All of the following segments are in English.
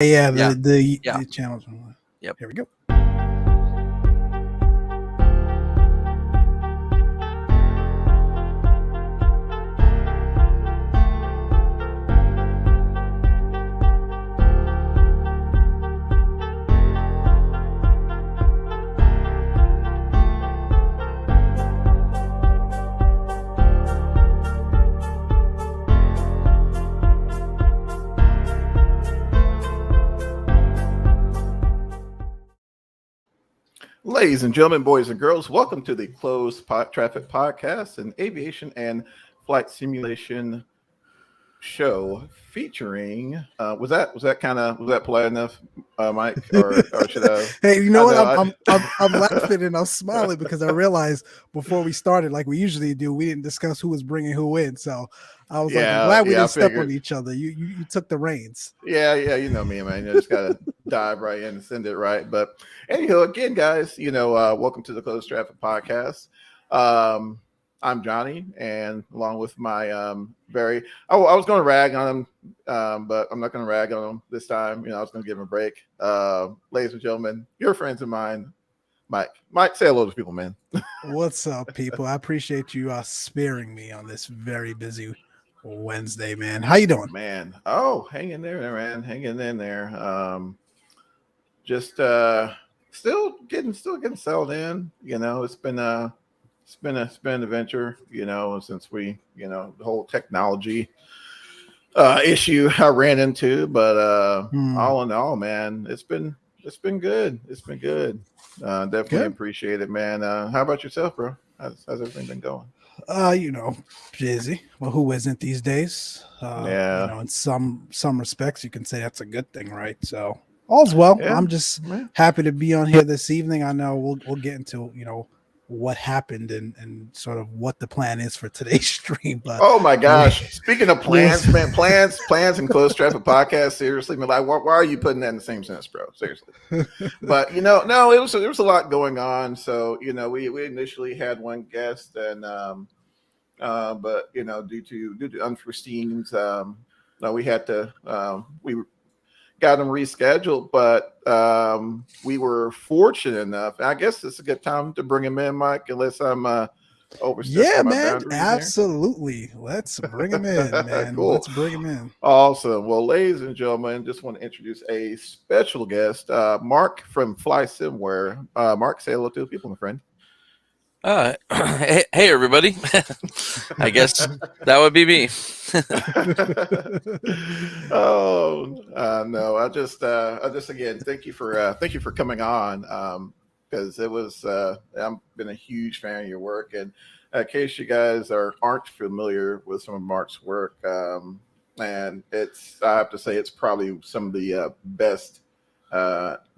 Yeah, Yeah. the channels. Yep. Here we go. Ladies and gentlemen, boys and girls, welcome to the Closed Traffic Podcast, an aviation and flight simulation show featuring. Was that polite enough, Mike, or should I? Hey, you know what? know, I'm laughing and I'm smiling because I realized before we started, like we usually do, we didn't discuss who was bringing who in. So I was like, I'm glad we didn't step on each other. You took the reins. Yeah, you know me, man. You just gotta dive right in and send it right. But anyhow, again, guys, welcome to the Closed Traffic Podcast. I'm Johnny, and along with my I was going to rag on him, but I'm not going to rag on him this time. I was going to give him a break. Ladies and gentlemen, your friends of mine, Mike. Mike, say hello to people, man. What's up, people? I appreciate you sparing me on this very busy Wednesday, man. How you doing, man? Oh, hang in there, man. Hanging in there. Just still getting settled in. It's been an adventure. Since we the whole technology issue I ran into, but all in all, man, it's been good. It's been good. Definitely good. Appreciate it, man. How about yourself, bro? How's everything been going? Busy. Well, who isn't these days? Yeah. In some respects, you can say that's a good thing, right? So all's well. Yeah, I'm just happy to be on here this evening. I know we'll get into what happened and sort of what the plan is for today's stream. But oh my gosh, speaking of plans, man, plans and Closed Traffic Podcast. Seriously, man, like why are you putting that in the same sentence, bro? Seriously. But no, there was a lot going on. So we initially had one guest, and but due to unforeseens, we had to we got them rescheduled, but we were fortunate enough. I guess it's a good time to bring him in, Mike, unless I'm overstepping my boundaries. Absolutely. Here. Let's bring him in, man. Cool. Let's bring him in. Awesome. Well, ladies and gentlemen, just want to introduce a special guest, Mark from Flysimware. Mark, say hello to the people, my friend. Hey everybody. I guess that would be me. No, I just again thank you for coming on, because it was I've been a huge fan of your work, and in case you guys aren't familiar with some of Mark's work, and I have to say it's probably some of the best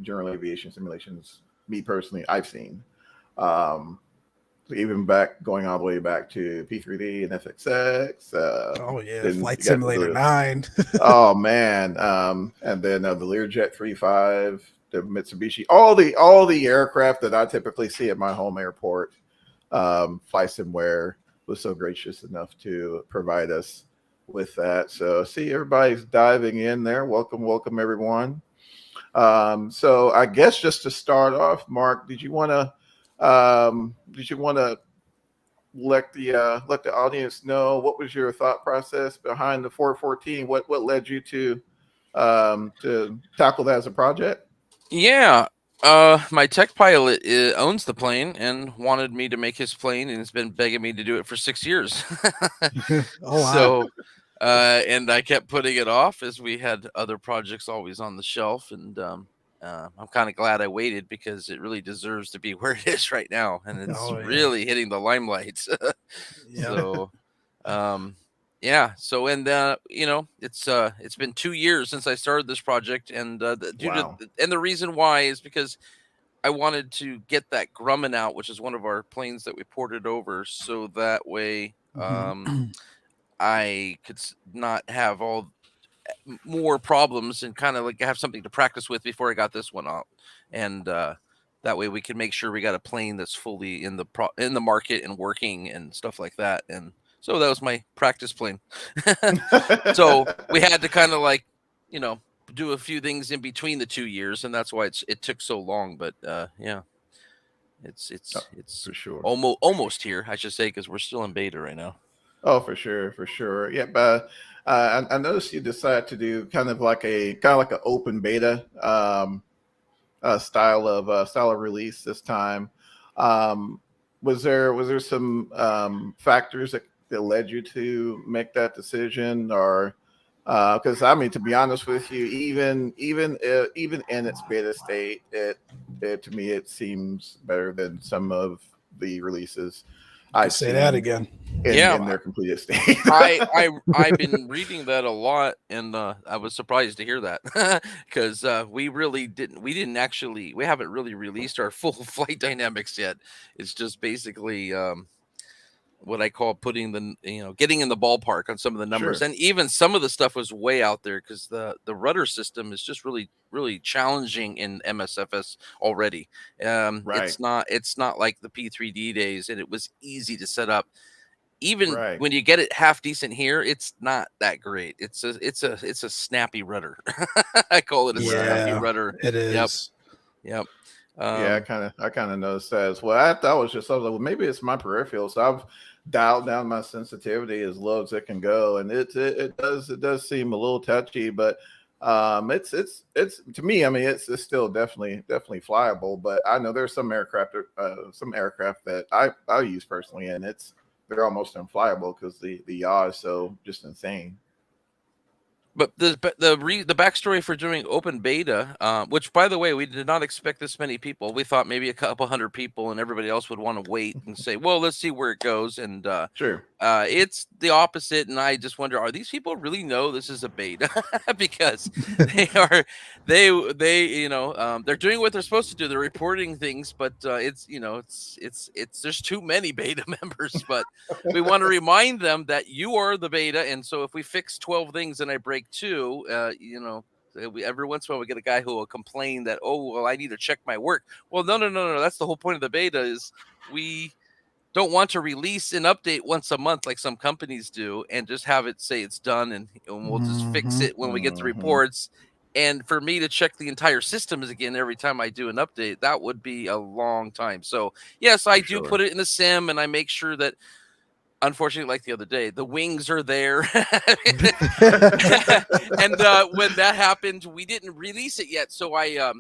general aviation simulations, me personally, I've seen. Even going all the way back to P3D and FXX. Flight Simulator 9. Oh man, and then the Learjet 35, the Mitsubishi, all the aircraft that I typically see at my home airport. Flysimware was so gracious enough to provide us with that. So see, everybody's diving in there. Welcome everyone. So I guess just to start off, Mark, did you want to let the audience know what was your thought process behind the 414? What led you to tackle that as a project? Yeah, my tech pilot owns the plane and wanted me to make his plane, and has been begging me to do it for 6 years. Oh, wow. So, and I kept putting it off as we had other projects always on the shelf, and I'm kind of glad I waited, because it really deserves to be where it is right now, and it's really hitting the limelight. So, So, and it's been 2 years since I started this project, and the reason why is because I wanted to get that Grumman out, which is one of our planes that we ported over, so that way I could not have more problems, and kind of like have something to practice with before I got this one out, and that way we can make sure we got a plane that's fully in the market and working and stuff like that. And so that was my practice plane. So we had to kind of do a few things in between the 2 years, and that's why it took so long. But yeah, it's for sure. almost here, I should say, because we're still in beta right now. Oh, for sure. Yeah, but I noticed you decided to do kind of like an open beta style of release this time. Was there some factors that led you to make that decision, or because I mean, to be honest with you, even in its beta state, it to me it seems better than some of the releases I've say seen that again. in their completed state. I've been reading that a lot, and I was surprised to hear that because we haven't really released our full flight dynamics yet. It's just basically what I call putting getting in the ballpark on some of the numbers. Sure. And even some of the stuff was way out there because the rudder system is just really, really challenging in MSFS already. Right. It's not like the P3D days, and it was easy to set up. Even Right. when you get it half decent here, it's not that great. It's a snappy rudder. I call it a snappy rudder. It is. Yep. Yeah, I kind of noticed that as well. I thought I was like, well, maybe it's my peripheral. So I've dialed down my sensitivity as low as it can go, and it does seem a little touchy, but it's to me, I mean, it's still definitely flyable. But I know there's some aircraft that I use personally, and they're almost unflyable because the yaw is so just insane. But the backstory for doing open beta, which, by the way, we did not expect this many people. We thought maybe a couple hundred people, and everybody else would want to wait and say, "Well, let's see where it goes." And sure, it's the opposite. And I just wonder, are these people really know this is a beta? Because they're doing what they're supposed to do. They're reporting things, but it's there's too many beta members. But we want to remind them that you are the beta, and so if we fix 12 things and I break 2, every once in a while we get a guy who will complain that, oh, well, I need to check my work. Well, no. That's the whole point of the beta, is we don't want to release an update once a month like some companies do and just have it say it's done, and we'll just fix it when we get the reports. And for me to check the entire systems again every time I do an update, that would be a long time. So yes, I do put it in the sim, and I make sure that, unfortunately, like the other day, the wings are there. And when that happened, we didn't release it yet. So I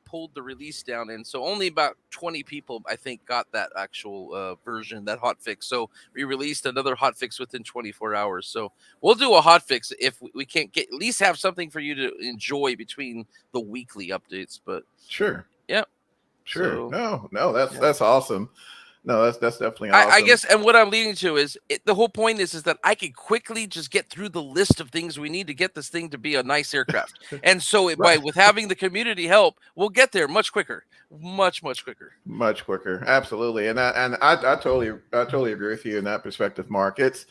pulled the release down. And so only about 20 people, I think, got that actual version, that hotfix. So we released another hotfix within 24 hours. So we'll do a hotfix if we can't at least have something for you to enjoy between the weekly updates. But sure. Yep. Sure. So, no, that's awesome. No, that's definitely awesome. I guess, and what I'm leading to is the whole point is that I could quickly just get through the list of things we need to get this thing to be a nice aircraft. And so with having the community help, we'll get there much quicker, much quicker. Much quicker. Absolutely. And I totally agree with you in that perspective, Mark. It's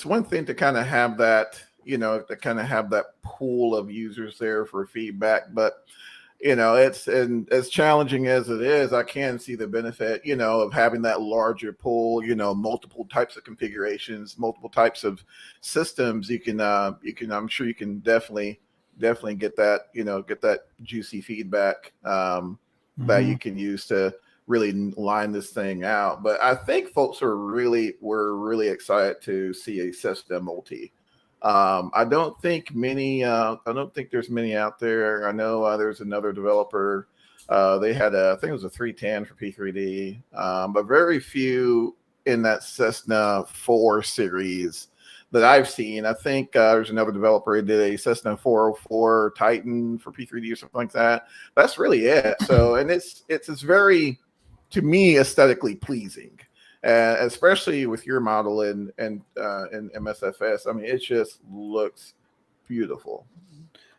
one thing to kind of have that, that pool of users there for feedback, but it's, and as challenging as it is, I can see the benefit, of having that larger pool, multiple types of configurations, multiple types of systems. I'm sure you can definitely get that, get that juicy feedback that you can use to really line this thing out. But I think folks were really excited to see a Cessna multi. I don't think there's many out there. I know there's another developer. They had I think it was a 310 for P3D, but very few in that Cessna 4 series that I've seen. I think there's another developer who did a Cessna 404 Titan for P3D or something like that. That's really it. So, and it's very, to me, aesthetically pleasing. Especially with your model in MSFS, I mean, it just looks beautiful.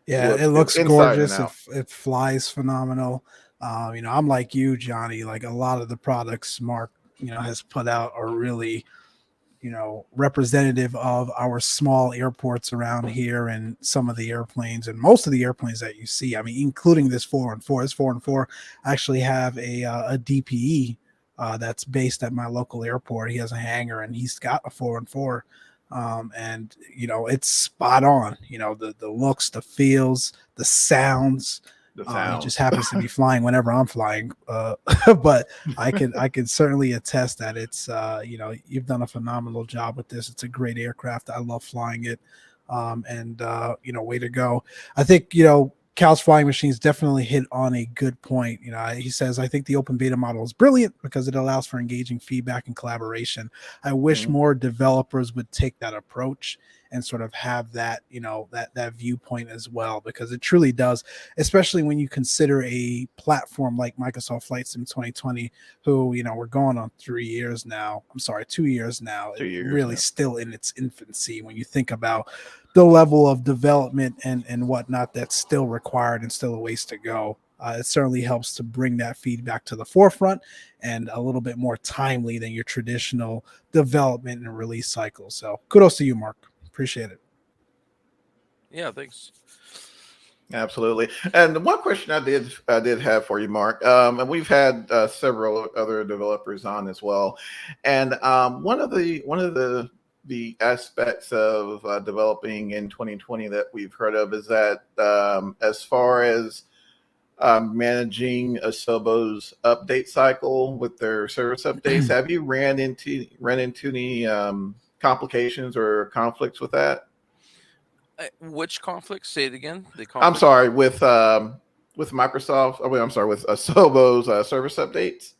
Yeah, it looks gorgeous. It flies phenomenal. I'm like you, Johnny. Like, a lot of the products Mark, has put out are really, representative of our small airports around here, and some of the airplanes, and most of the airplanes that you see. I mean, including this 4-4. This 4-4 actually have a DPE. That's based at my local airport. He has a hangar, and he's got a 4-4 And it's spot on. The looks, the feels, the sounds. He just happens to be flying whenever I'm flying, but I can certainly attest that it's you've done a phenomenal job with this. It's a great aircraft. I love flying it, and way to go. I think Cal's Flying Machines definitely hit on a good point. He says, I think the open beta model is brilliant because it allows for engaging feedback and collaboration. I wish more developers would take that approach and sort of have that, that viewpoint as well, because it truly does, especially when you consider a platform like Microsoft Flight Sim 2020, who, we're going on 2 years now. Really still in its infancy when you think about the level of development and whatnot that's still required and still a ways to go. It certainly helps to bring that feedback to the forefront and a little bit more timely than your traditional development and release cycle. So kudos to you, Mark. Appreciate it. Yeah, thanks. Absolutely. And one question I did have for you, Mark, and we've had several other developers on as well, and one of the aspects of developing in 2020 that we've heard of is that as far as managing Asobo's update cycle with their service updates, have you ran into any complications or conflicts with that? Which conflicts? Say it again. I'm sorry, with Microsoft. I'm sorry, with Asobo's service updates.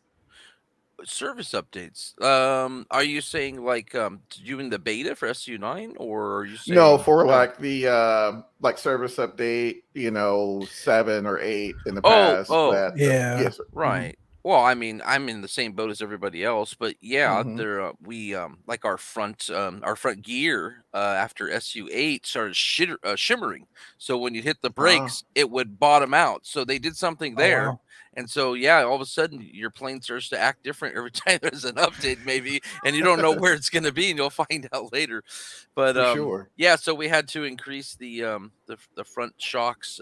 Service updates. Are you saying like doing the beta for SU9, or are you saying no for like the like service update, 7 or 8 in the past? Yes, right. Well, I mean, I'm in the same boat as everybody else, but yeah, there we like our front gear after SU8 started shimmering. So when you hit the brakes, it would bottom out. So they did something there. Oh, wow. And so, yeah, all of a sudden your plane starts to act different every time there's an update, maybe, and you don't know where it's going to be, and you'll find out later. But sure. yeah, so we had to increase the front shocks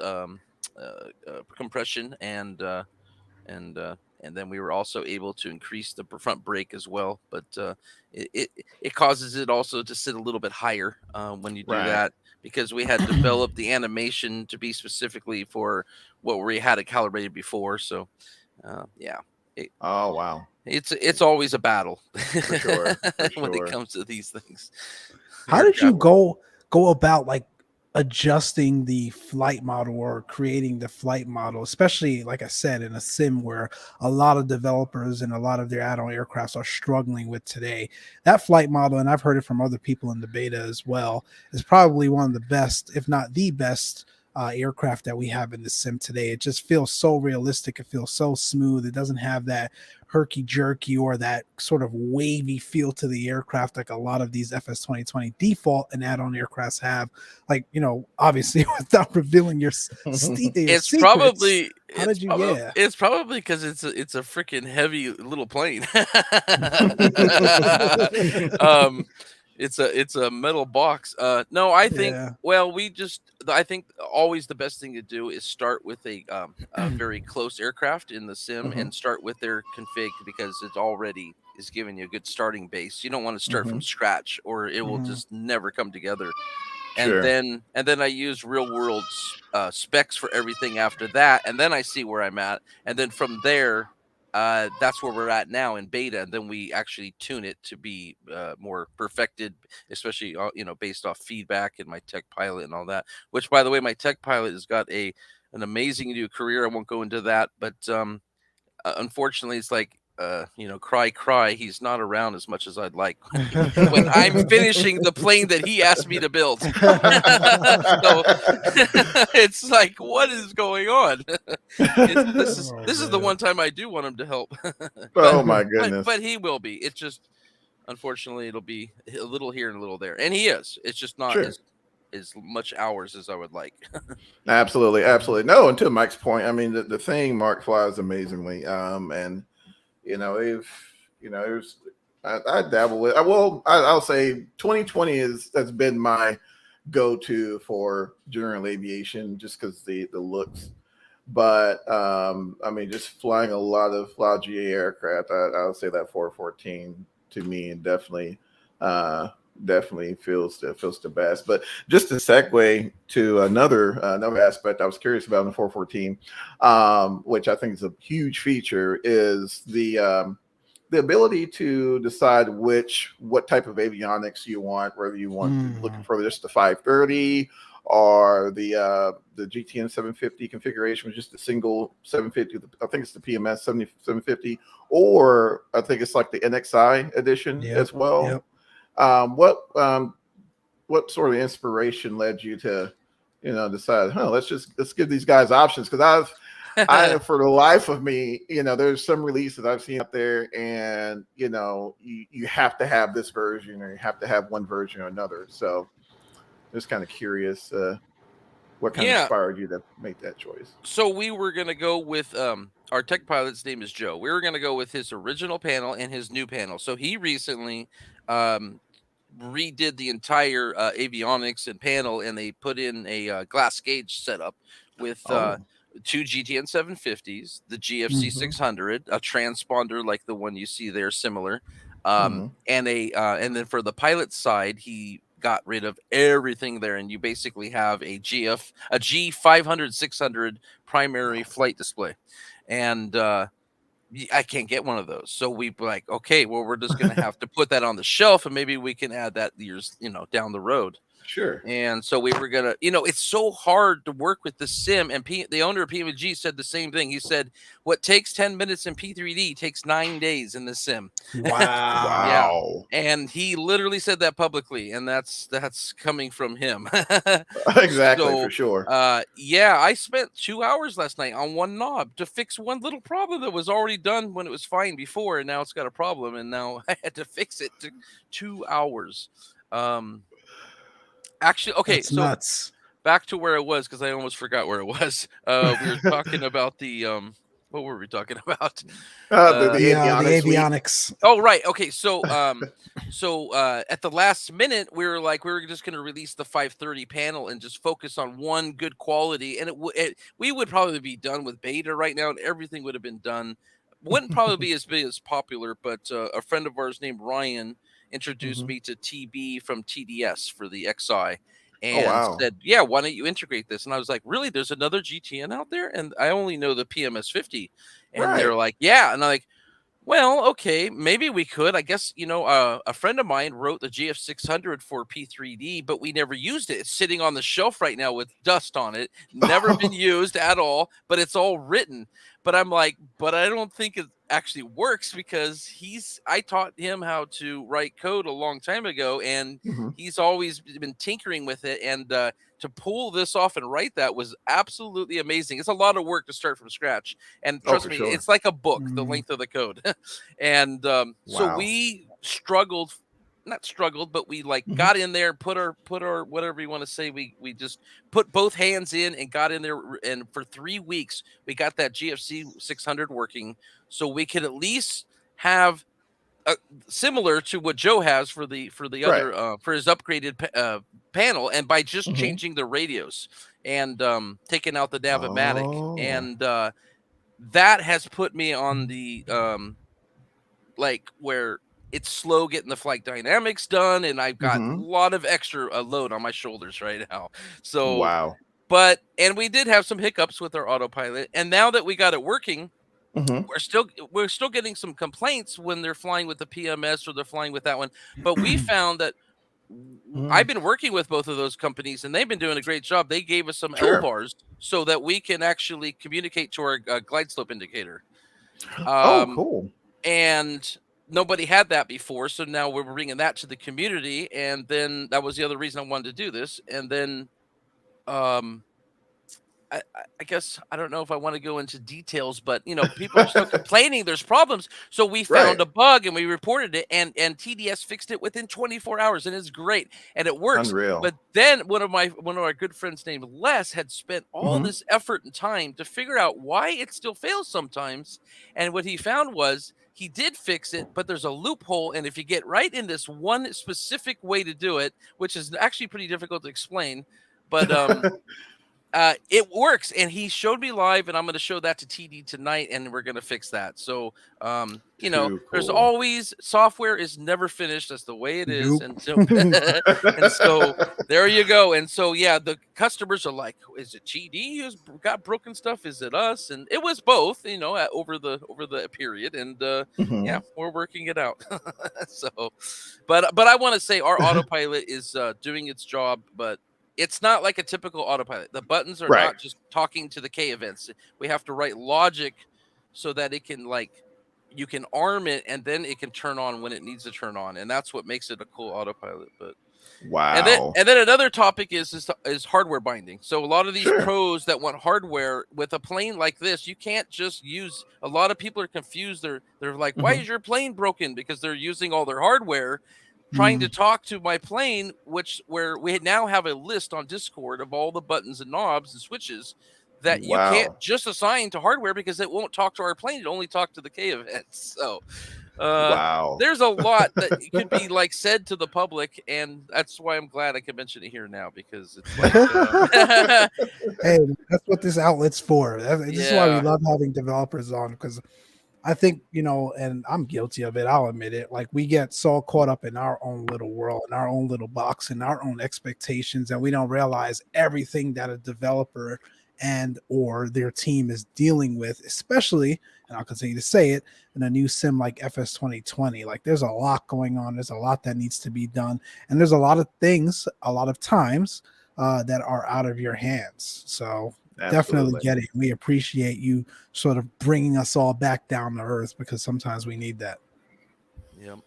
compression, and then we were also able to increase the front brake as well. But it causes it also to sit a little bit higher when you do that, because we had developed the animation to be specifically for what we had it calibrated before. So yeah. Oh wow. It's always a battle for sure. when it comes to these things. How did you go about like adjusting the flight model or creating the flight model, especially like I said, in a sim where a lot of developers and a lot of their add-on aircrafts are struggling with today? That flight model, and I've heard it from other people in the beta as well, is probably one of the best, if not the best, aircraft that we have in the sim today. It just feels so realistic. It feels so smooth. It doesn't have that herky jerky or that sort of wavy feel to the aircraft like a lot of these FS 2020 default and add-on aircrafts have. Like, obviously without revealing your it's secrets, probably how did you it's probably because it's a freaking heavy little plane. It's a metal box. No, I think I think always the best thing to do is start with a very close aircraft in the sim and start with their config, because it already is giving you a good starting base. You don't want to start from scratch, or it will just never come together. And then I use real world specs for everything after that, and then I see where I'm at, and then from there, that's where we're at now in beta. And then we actually tune it to be more perfected, especially based off feedback and my tech pilot and all that. Which, by the way, my tech pilot has got an amazing new career. I won't go into that, but unfortunately, it's like cry, he's not around as much as I'd like when I'm finishing the plane that he asked me to build. So it's like, what is going on? This is the one time I do want him to help. Oh my goodness. But he will be. It's just, unfortunately, it'll be a little here and a little there, and he is. It's just not as much hours as I would like. Absolutely. No, and to Mike's point, I mean, the thing Mark flies amazingly, and I dabble with. I'll say 2020 has been my go-to for general aviation, just because the looks. But I mean, just flying a lot of GA aircraft, I would say that 414 to me, and definitely definitely feels the best. But just to segue to another aspect I was curious about in the 414, which I think is a huge feature, is the ability to decide what type of avionics you want, whether you want looking for just the 530 or the GTN 750 configuration with just a single 750. I think it's the PMS 750, or I think it's like the NXI edition as well. What sort of inspiration led you to, decide, let's give these guys options? Because I, for the life of me, there's some releases I've seen out there, and you have to have this version, or you have to have one version or another. So, just kind of curious, what kind of inspired you to make that choice? So we were gonna go with our tech pilot's name is Joe. We were gonna go with his original panel and his new panel. So he recently redid the entire avionics and panel, and they put in a glass gauge setup with two GTN 750s, the GFC 600, a transponder like the one you see there, similar, and then for the pilot side, he got rid of everything there, and you basically have a G 500 600 primary flight display, and I can't get one of those. So we like, okay, well, we're just going to have to put that on the shelf, and maybe we can add that years, down the road. Sure. And so we were going to, it's so hard to work with the sim, and the owner of PMDG said the same thing. He said, what takes 10 minutes in P3D takes 9 days in the sim. Wow. Yeah. And he literally said that publicly, and that's coming from him. Exactly, so, for sure. I spent 2 hours last night on one knob to fix one little problem that was already done when it was fine before, and now it's got a problem, and now I had to fix it. To 2 hours. Actually, okay, that's so nuts. Back to where it was, because I almost forgot where it was. We were talking about the what were we talking about? The avionics. Oh, right. Okay, so at the last minute, we were just going to release the 530 panel and just focus on one good quality, and we would probably be done with beta right now, and everything would have been done. Wouldn't probably be as big as popular, but a friend of ours named Ryan introduced me to TB from TDS for the XI, and said, yeah, why don't you integrate this? And I was like, really, there's another GTN out there? And I only know the PMS 50. And they're like, yeah. And I'm like, well, okay, maybe we could. I guess, a friend of mine wrote the GF 600 for P3D, but we never used it. It's sitting on the shelf right now with dust on it. Never been used at all, but it's all written. But I'm like, but I don't think it actually works, because I taught him how to write code a long time ago, and he's always been tinkering with it. And to pull this off and write that was absolutely amazing. It's a lot of work to start from scratch. And trust me, it's like a book, the length of the code. And so we not struggled, but we got in there, put our whatever you want to say. We just put both hands in and got in there. And for 3 weeks, we got that GFC 600 working, so we could at least have similar to what Joe has for the other for his upgraded panel, and by just changing the radios and taking out the Navimatic, and that has put me on the where it's slow getting the flight dynamics done, and I've got a lot of extra load on my shoulders right now. So and we did have some hiccups with our autopilot, and now that we got it working, we're still getting some complaints when they're flying with the PMS or they're flying with that one. But we found that I've been working with both of those companies, and they've been doing a great job. They gave us some L bars so that we can actually communicate to our glide slope indicator. Cool. And nobody had that before, so now we're bringing that to the community. And then that was the other reason I wanted to do this. And then I guess I don't know if I want to go into details, but people are still complaining there's problems. So we found a bug and we reported it, and TDS fixed it within 24 hours, and it's great and it works. Unreal. But then one of our good friends named Les had spent all this effort and time to figure out why it still fails sometimes. And what he found was he did fix it, but there's a loophole. And if you get right in this one specific way to do it, which is actually pretty difficult to explain, but It works, and he showed me live, and I'm going to show that to TD tonight, and we're going to fix that. So, you know, Too there's cool. always software is never finished. That's the way it is, Nope. and so and so there you go. And so yeah, the customers are like, "Is it GD who's got broken stuff? Is it us?" And it was both, you know, over the period, and yeah, we're working it out. So, but I want to say our autopilot is doing its job, but it's not like a typical autopilot. The buttons are Right. not just talking to the K events. We have to write logic so that it can you can arm it and then it can turn on when it needs to turn on, and that's what makes it a cool autopilot. But Wow. and then another topic is hardware binding. So a lot of these Sure. pros that want hardware with a plane like this, you can't just use. A lot of people are confused. They're like, why is your plane broken? Because they're using all their hardware trying to talk to my plane, where we now have a list on Discord of all the buttons and knobs and switches that you can't Wow. just assign to hardware because it won't talk to our plane. It only talk to the K events. So Wow. there's a lot that could be like said to the public, and that's why I'm glad I can mention it here now, because it's like hey, that's what this outlet's for. This is why we yeah. love having developers on, because I think, you know, and I'm guilty of it, I'll admit it, like we get so caught up in our own little world, in our own little box, in our own expectations, and we don't realize everything that a developer and or their team is dealing with, especially, and I'll continue to say it, in a new sim like FS 2020. Like there's a lot going on, there's a lot that needs to be done, and there's a lot of things, a lot of times that are out of your hands. So definitely Absolutely. get it. We appreciate you sort of bringing us all back down to earth, because sometimes we need that. Yep.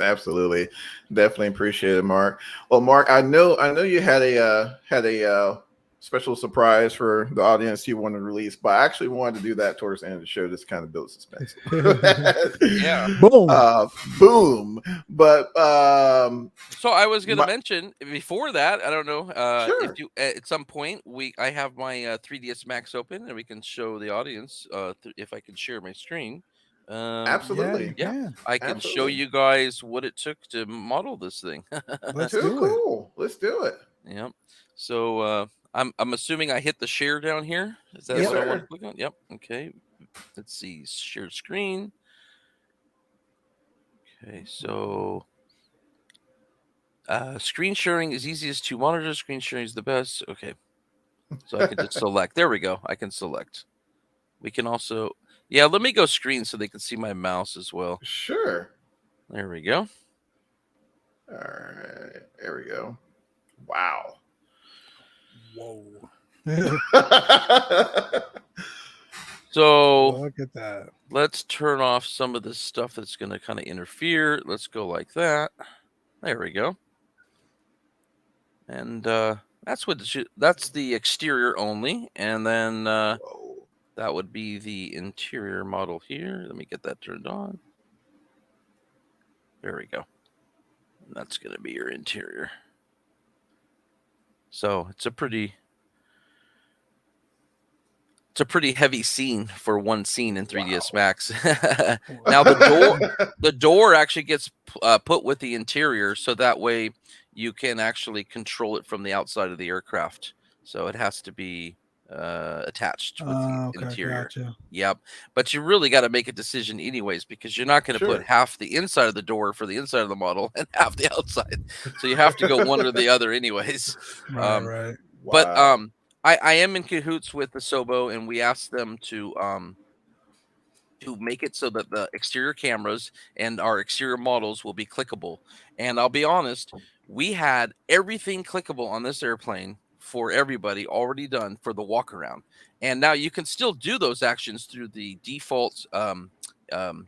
Absolutely. Definitely appreciate it, Mark. Well, Mark, I know you had a special surprise for the audience you wanted to release, but I actually wanted to do that towards the end of the show, just kind of build suspense. Yeah. Boom. But so I was going to mention before that, I don't know sure. if you at some point I have my 3ds Max open, and we can show the audience if I can share my screen. Absolutely. Yeah, I can show you guys what it took to model this thing. Let's do it. Cool. Let's do it. Yep. So I'm assuming I hit the share down here. Is that what I want to click on? Yep. Okay. Let's see. Share screen. Okay. So screen sharing is easiest to monitor. Screen sharing is the best. Okay. So I can just select. There we go. I can select. We can also, yeah, let me go screen so they can see my mouse as well. Sure. There we go. All right. There we go. Wow. Whoa. So look at that. Let's turn off some of this stuff that's going to kind of interfere. Let's go like that. There we go. And that's the exterior only, and then that would be the interior model here. Let me get that turned on. There we go. And that's going to be your interior. So it's a pretty heavy scene for one scene in 3ds Max. Now the door actually gets put with the interior, so that way you can actually control it from the outside of the aircraft. So it has to be attached with the interior. Gotcha. Yep. But you really got to make a decision anyways, because you're not going to put half the inside of the door for the inside of the model and half the outside. So you have to go one or the other anyways. Right. But I am in cahoots with the Sobo, and we asked them to make it so that the exterior cameras and our exterior models will be clickable. And I'll be honest, we had everything clickable on this airplane for everybody already done for the walk around. And now you can still do those actions through the default checklist,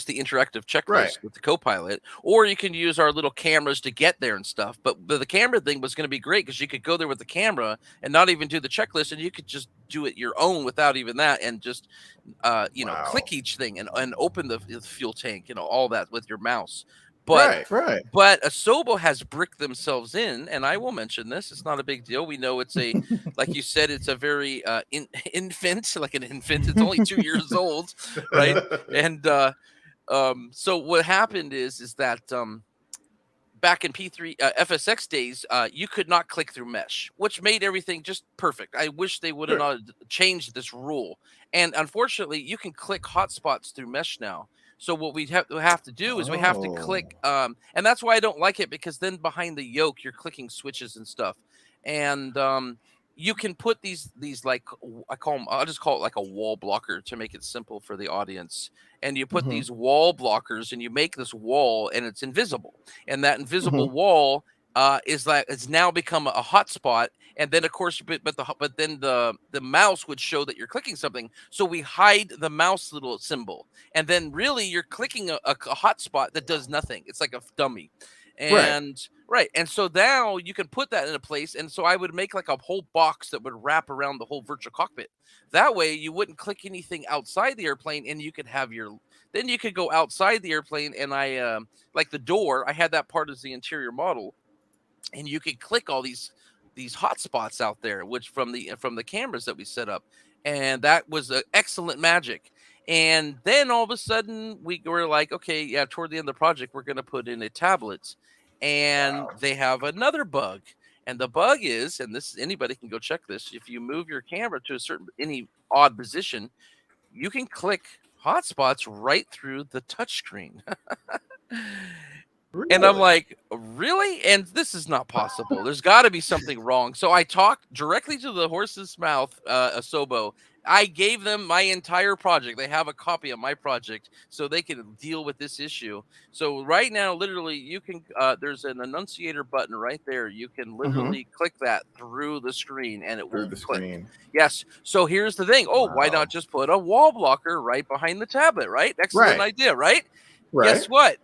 the interactive checklist with the co-pilot, or you can use our little cameras to get there and stuff. But the camera thing was going to be great, because you could go there with the camera and not even do the checklist, and you could just do it your own without even that, and just click each thing and open the fuel tank, all that with your mouse. But but Asobo has bricked themselves in, and I will mention this. It's not a big deal. We know it's a, like you said, it's a very infant, like an infant. It's only 2 years old, right? And so what happened is that back in P3 FSX days, you could not click through mesh, which made everything just perfect. I wish they would have not changed this rule. And unfortunately, you can click hotspots through mesh now. So what we have to do is we have to click, and that's why I don't like it, because then behind the yoke, you're clicking switches and stuff. And you can put these like, I'll just call it like a wall blocker to make it simple for the audience. And you put these wall blockers, and you make this wall, and it's invisible. And that invisible wall is now become a hotspot. And then of course, but then the mouse would show that you're clicking something. So we hide the mouse little symbol, and then really you're clicking a hotspot that does nothing. It's like a dummy. And and so now you can put that in a place. And so I would make like a whole box that would wrap around the whole virtual cockpit. That way you wouldn't click anything outside the airplane, and you could have then you could go outside the airplane. And I like the door, I had that part as the interior model, and you could click all these hotspots out there, which from the cameras that we set up. And that was excellent magic. And then all of a sudden we were like, okay, yeah, toward the end of the project, we're going to put in a tablet. And they have another bug. And the bug is, and this, anybody can go check this, if you move your camera to any odd position, you can click hotspots right through the touchscreen. Really? And I'm like, really? And this is not possible. There's got to be something wrong. So I talked directly to the horse's mouth, Asobo. I gave them my entire project. They have a copy of my project, so they can deal with this issue. So right now, literally, you can. There's an annunciator button right there. You can literally click that through the screen, and it will click. Yes. So here's the thing. Oh, why not just put a wall blocker right behind the tablet? Right. Excellent idea. Right. Guess what?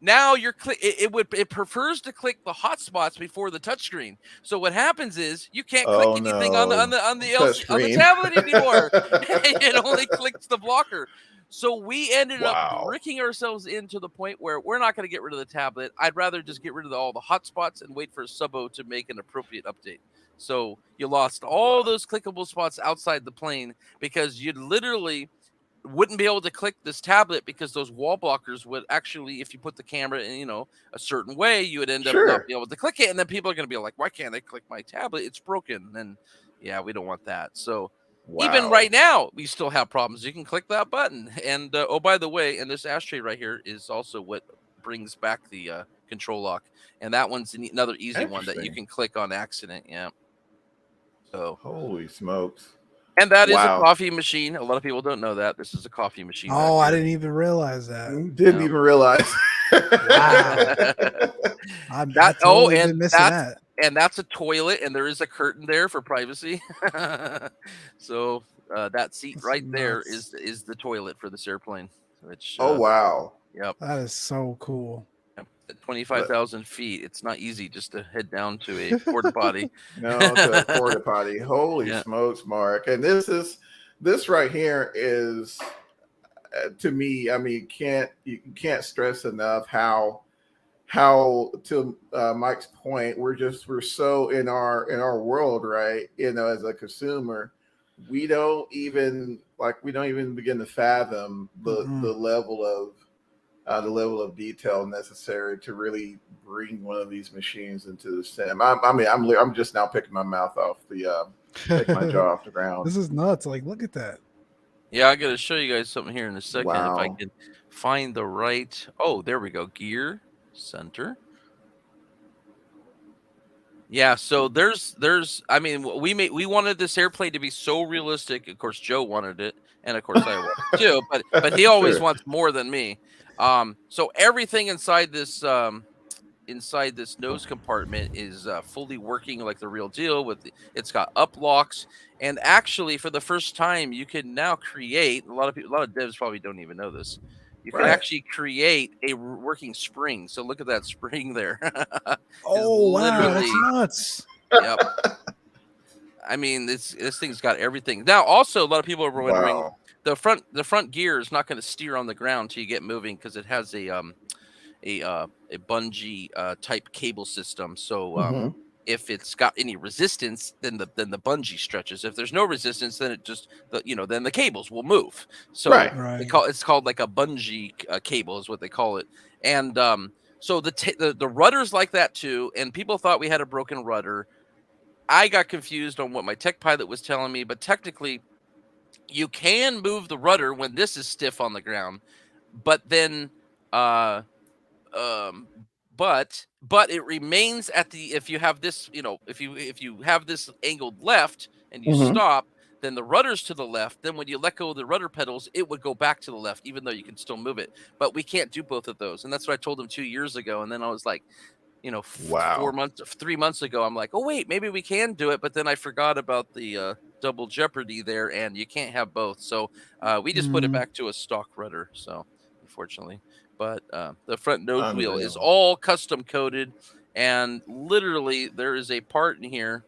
Now it prefers to click the hotspots before the touchscreen. So what happens is you can't click anything on the tablet anymore. It only clicks the blocker. So we ended up bricking ourselves into the point where we're not going to get rid of the tablet. I'd rather just get rid of all the hotspots and wait for Subbo to make an appropriate update. So you lost all those clickable spots outside the plane, because you'd literally wouldn't be able to click this tablet, because those wall blockers would actually, if you put the camera in, a certain way, you would end up not being able to click it. And then people are going to be like, why can't I click my tablet? It's broken. And yeah, we don't want that. So even right now, we still have problems. You can click that button. And oh, by the way, and this ashtray right here is also what brings back the control lock. And that one's another easy one that you can click on accident. Yeah. So holy smokes. And that is a coffee machine. A lot of people don't know that. This is a coffee machine. Oh, I didn't even realize that. Didn't even realize. Wow. And that's a toilet, and there is a curtain there for privacy. So that seat there is the toilet for this airplane. Which wow. Yep. That is so cool. At 25,000 feet, it's not easy just to head down to a porta potty. No, to a porta potty. Holy smokes, Mark! And this right here is, to me, I mean, you can't stress enough how to Mike's point, we're so in our world, right? As a consumer, we don't even begin to fathom the level of detail necessary to really bring one of these machines into the sim. I'm just now picking my mouth off picking my jaw off the ground. This is nuts. Like, look at that. Yeah, I got to show you guys something here in a second. If I can find the right. Oh, there we go. Gear center. Yeah, so there's. I mean, we wanted this airplane to be so realistic. Of course, Joe wanted it, and of course I wanted it too. But he always wants more than me. So everything inside this nose compartment is fully working like the real deal. It's got up locks, and actually for the first time you can now create. A lot of devs probably don't even know this. You can actually create a working spring. So look at that spring there. Oh wow, that's nuts. Yep. I mean, this thing's got everything. Now, also a lot of people are wondering. The front gear is not going to steer on the ground till you get moving, because it has a bungee type cable system. So if it's got any resistance, then the bungee stretches. If there's no resistance, then it just then the cables will move. So it's called like a bungee cable is what they call it. And So the rudder's like that too, and people thought we had a broken rudder. I got confused on what my tech pilot was telling me, but technically, you can move the rudder when this is stiff on the ground, but then, uh, um, but it remains at the if you have this, if you have this angled left and you Mm-hmm. stop, then the rudder's to the left. Then when you let go of the rudder pedals, it would go back to the left, even though you can still move it. But we can't do both of those, and that's what I told them 2 years ago. And then I was like, Wow. 3 months ago, I'm like, oh wait, maybe we can do it. But then I forgot about the double jeopardy there, and you can't have both. So we just put it back to a stock rudder. So unfortunately, but the front nose wheel is all custom coated, and literally there is a part in here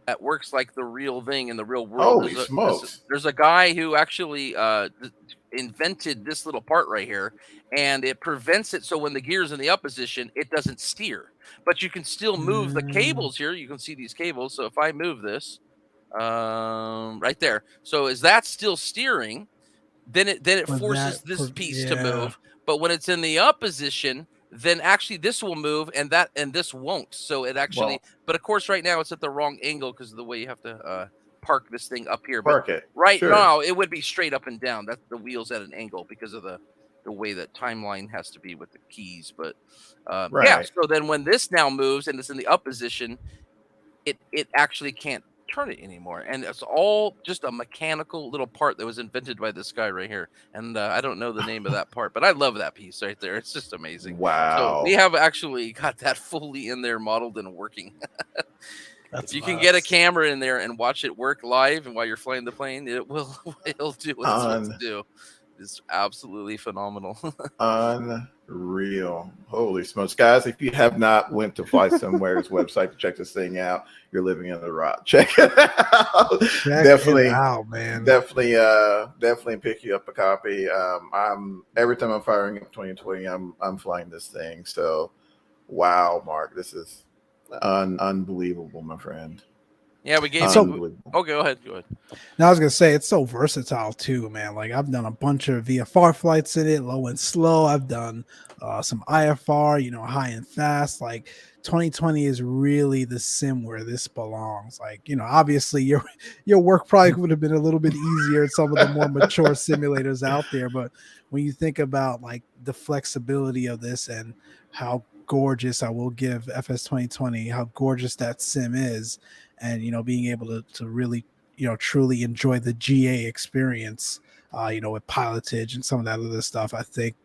that works like the real thing in the real world. Holy smokes. There's a guy who actually invented this little part right here, and it prevents it so when the gear's in the up position, it doesn't steer. But you can still move the cables here. You can see these cables. So if I move this right there, so is that still steering? Then it forces this piece to move. But when it's in the up position, then actually this will move and this won't. So it actually, but of course right now it's at the wrong angle because of the way you have to park this thing up here. Park it. Right now it would be straight up and down. That's the wheel's at an angle because of the way that timeline has to be with the keys. But yeah, so then when this now moves and it's in the up position, it actually can't turn it anymore, and it's all just a mechanical little part that was invented by this guy right here. And I don't know the name of that part, but I love that piece right there. It's just amazing. Wow. So we have actually got that fully in there, modeled and working. If you can get a camera in there and watch it work live and while you're flying the plane, it'll do what it's supposed to do. It's absolutely phenomenal. Unreal. Holy smokes. Guys, if you have not went to Flysimware's website to check this thing out, you're living in the rock. Check it out. Definitely pick you up a copy. Every time I'm firing up 2020, I'm flying this thing. So wow, Mark, this is unbelievable, my friend. Yeah, we gave you. Oh, go ahead. Now I was gonna say it's so versatile too, man. Like I've done a bunch of VFR flights in it, low and slow. I've done some IFR, high and fast. Like 2020 is really the sim where this belongs. Like, obviously your work probably would have been a little bit easier at some of the more mature simulators out there. But when you think about like the flexibility of this and how gorgeous, I will give FS 2020, how gorgeous that sim is. And, being able to really, truly enjoy the GA experience, with pilotage and some of that other stuff, I think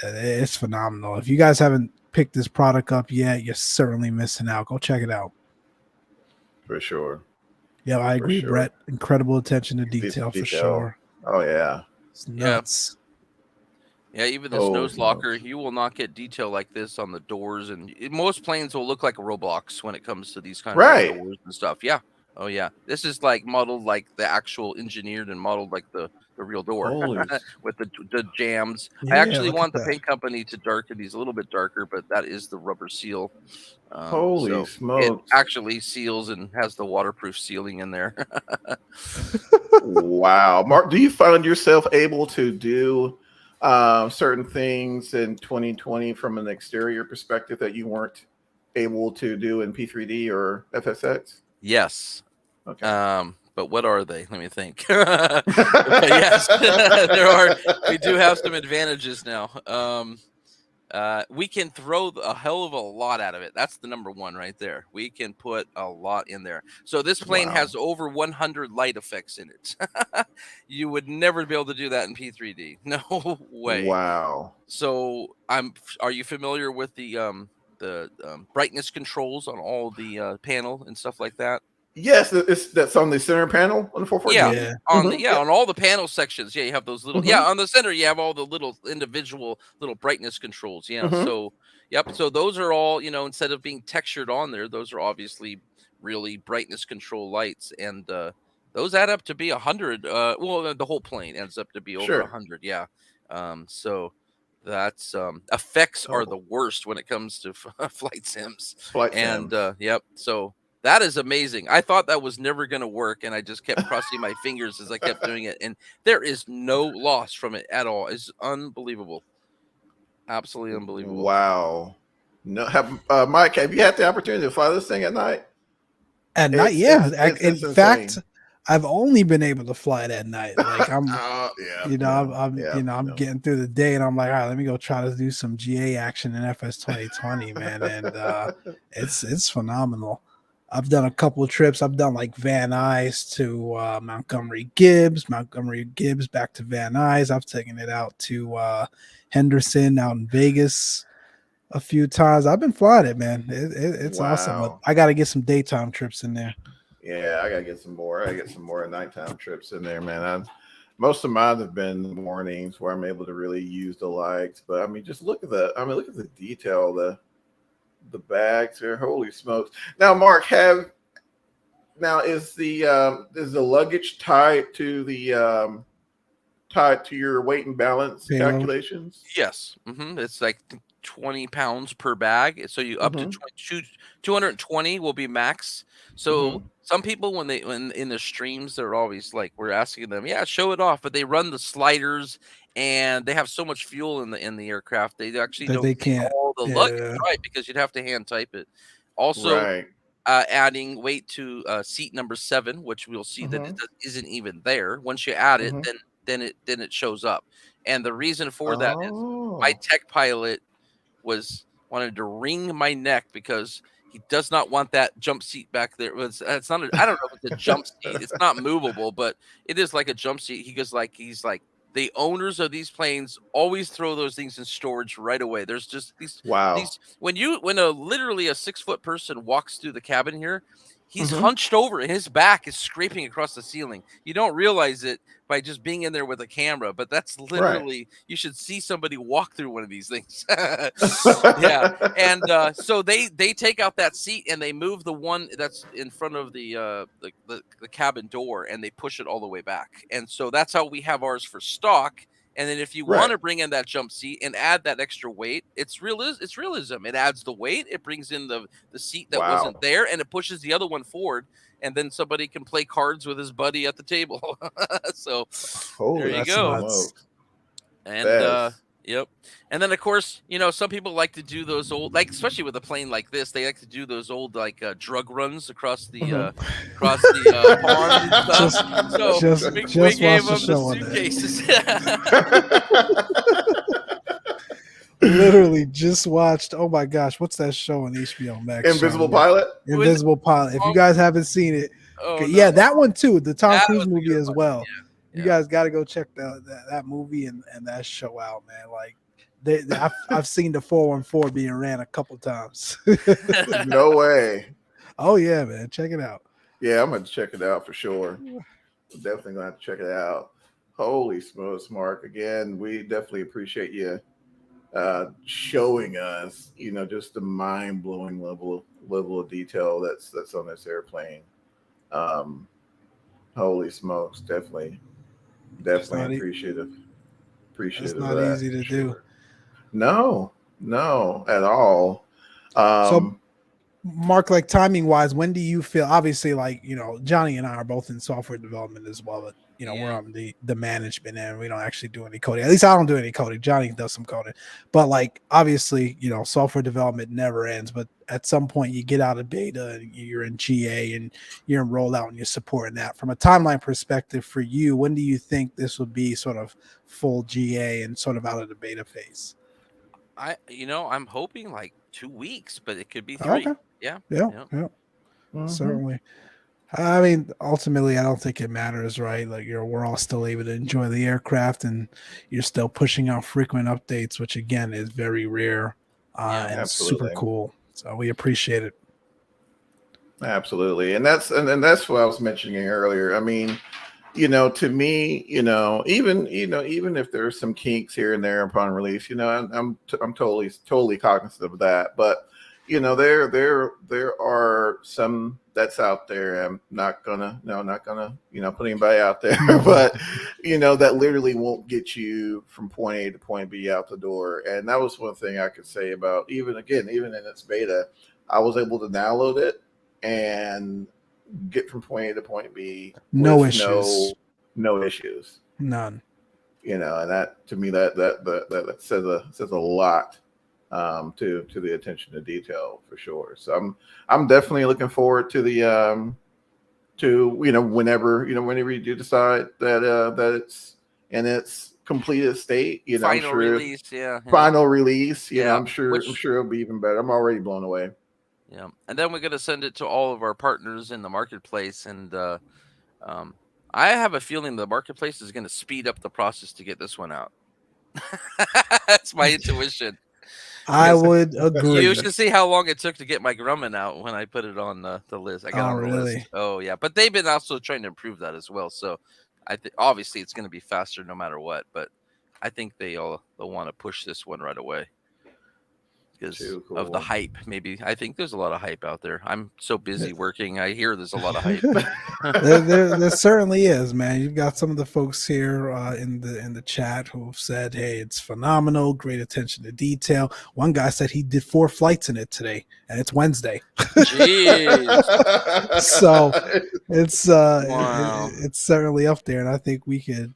it's phenomenal. If you guys haven't picked this product up yet, you're certainly missing out. Go check it out. For sure. Yeah, I agree, Brett. Incredible attention to detail for sure. Oh, yeah. It's nuts. Yeah, even this nose locker, you will not get detail like this on the doors, and most planes will look like a Roblox when it comes to these kind of doors and stuff. Yeah. Oh yeah. This is like modeled like the actual engineered and modeled like the real door with the jams. Yeah, I actually want the paint company to darken these a little bit darker, but that is the rubber seal. Holy smokes. It actually seals and has the waterproof sealing in there. Wow. Mark, do you find yourself able to do certain things in 2020 from an exterior perspective that you weren't able to do in P3D or FSX? Yes. Okay. But what are they? Let me think. Yes, there are. We do have some advantages now. We can throw a hell of a lot out of it. That's the number one right there. We can put a lot in there. So this plane has over 100 light effects in it. You would never be able to do that in P3D. No way. Wow. So are you familiar with the brightness controls on all the panel and stuff like that? Yes, that's on the center panel on the 440. Yeah, on all the panel sections. Yeah, you have those little. Yeah, on the center you have all the little individual little brightness controls. Yeah, so so those are all instead of being textured on there, those are obviously really brightness control lights, and those add up to be 100. Well, the whole plane ends up to be over 100. Yeah, so that's effects are the worst when it comes to flight sims. So. That is amazing. I thought that was never going to work, and I just kept crossing my fingers as I kept doing it. And there is no loss from it at all. It's unbelievable. Absolutely unbelievable. Wow. No, Mike, have you had the opportunity to fly this thing at night? At night, yeah. In It's fact, insane. I've only been able to fly it at night. Like I'm, I'm Yeah. getting through the day, and I'm like, all right, let me go try to do some GA action in FS 2020, man, and it's phenomenal. I've done a couple of trips. I've done like Van Nuys to Montgomery Gibbs back to Van Nuys. I've taken it out to Henderson out in Vegas a few times. I've been flying it, man. It's awesome. But Wow. I got to get some daytime trips in there. Yeah, I gotta get some more. I gotta get some more nighttime trips in there, man. Most of mine have been the mornings where I'm able to really use the lights. But I mean, just look at the detail, the bags here. Holy smokes! Now, Mark, is the luggage tied to your weight and balance Payload. calculations? Yes. It's like 20 pounds per bag. So you up to 220 will be max. So some people when in the streams, they're always like, we're asking them, yeah, show it off, but they run the sliders and they have so much fuel in the aircraft, they actually That don't they take can't. all the luggage, right? Because you'd have to hand type it. Also, Right. adding weight to seat number 7, which we'll see that it isn't even there. Once you add it, then it shows up. And the reason for that is my tech pilot wanted to wring my neck because he does not want that jump seat back there. It's not. I don't know if it's a jump seat. It's not movable, but it is like a jump seat. He's like the owners of these planes always throw those things in storage right away. There's just these when literally a 6-foot person walks through the cabin here, he's hunched over and his back is scraping across the ceiling. You don't realize it by just being in there with a camera, but that's literally you should see somebody walk through one of these things. Yeah. And so they take out that seat and they move the one that's in front of the cabin door and they push it all the way back. And so that's how we have ours for stock. And then if you want to bring in that jump seat and add that extra weight, it's realism. It adds the weight, it brings in the seat that wasn't there, and it pushes the other one forward. And then somebody can play cards with his buddy at the table. So there you go. Smokes. And yep. And then of course, some people like to do those old, like especially with a plane like this, they like to do those old like drug runs across the pond and stuff. So we gave them the suitcases. Literally just watched. Oh my gosh, what's that show on HBO Max? Invisible Pilot. Invisible Pilot. If you guys haven't seen it, that one too. The Tom Cruise movie as well. You guys got to go check that movie and that show out, man. Like I've seen the 414 being ran a couple times. No way. Oh yeah, man. Check it out. Yeah, I'm gonna check it out for sure. Definitely gonna have to check it out. Holy smokes, Mark. Again, we definitely appreciate you showing us, just the mind-blowing level of detail that's on this airplane. Holy smokes, definitely appreciative it's of not that, easy to do. No, at all. So Mark, like timing wise, when do you feel, obviously, like, Johnny and I are both in software development as well, but we're on the management end. We don't actually do any coding. At least I don't do any coding. Johnny does some coding, but like, obviously, software development never ends, but at some point you get out of beta and you're in GA and you're in rollout and you're supporting that. From a timeline perspective for you, when do you think this would be sort of full GA and sort of out of the beta phase? I'm hoping like 2 weeks, but it could be 3. Okay. Yeah. Certainly. I mean, ultimately, I don't think it matters, right? Like, we're all still able to enjoy the aircraft, and you're still pushing out frequent updates, which again is very rare and super cool. So we appreciate it. Absolutely, and that's what I was mentioning earlier. I mean, to me, even if there's some kinks here and there upon release, I'm totally cognizant of that. But there are some that's out there. I'm not gonna put anybody out there, but that literally won't get you from point A to point B out the door. And that was one thing I could say about even in its beta, I was able to download it and get from point A to point B. No issues. No issues. None. you know, and that to me that says a lot to the attention to detail for sure. So I'm definitely looking forward to the to whenever you do decide that it's in its completed state, you know, I'm Final sure release, yeah. final release, you know, Yeah, I'm sure it'll be even better. I'm already blown away. Yeah, and then we're gonna send it to all of our partners in the marketplace, and I have a feeling the marketplace is gonna speed up the process to get this one out. That's my intuition. I would agree. You should see how long it took to get my Grumman out when I put it on the list. I got on the list. Oh yeah, but they've been also trying to improve that as well. So I think obviously it's going to be faster no matter what. But I think they'll want to push this one right away because of the hype. Maybe I think there's a lot of hype out there. I'm so busy working. I hear there's a lot of hype. there certainly is, man. You've got some of the folks here in the chat who've said, "Hey, it's phenomenal, great attention to detail." One guy said he did 4 flights in it today, and it's Wednesday. Jeez. So it's wow. it's certainly up there, and I think we could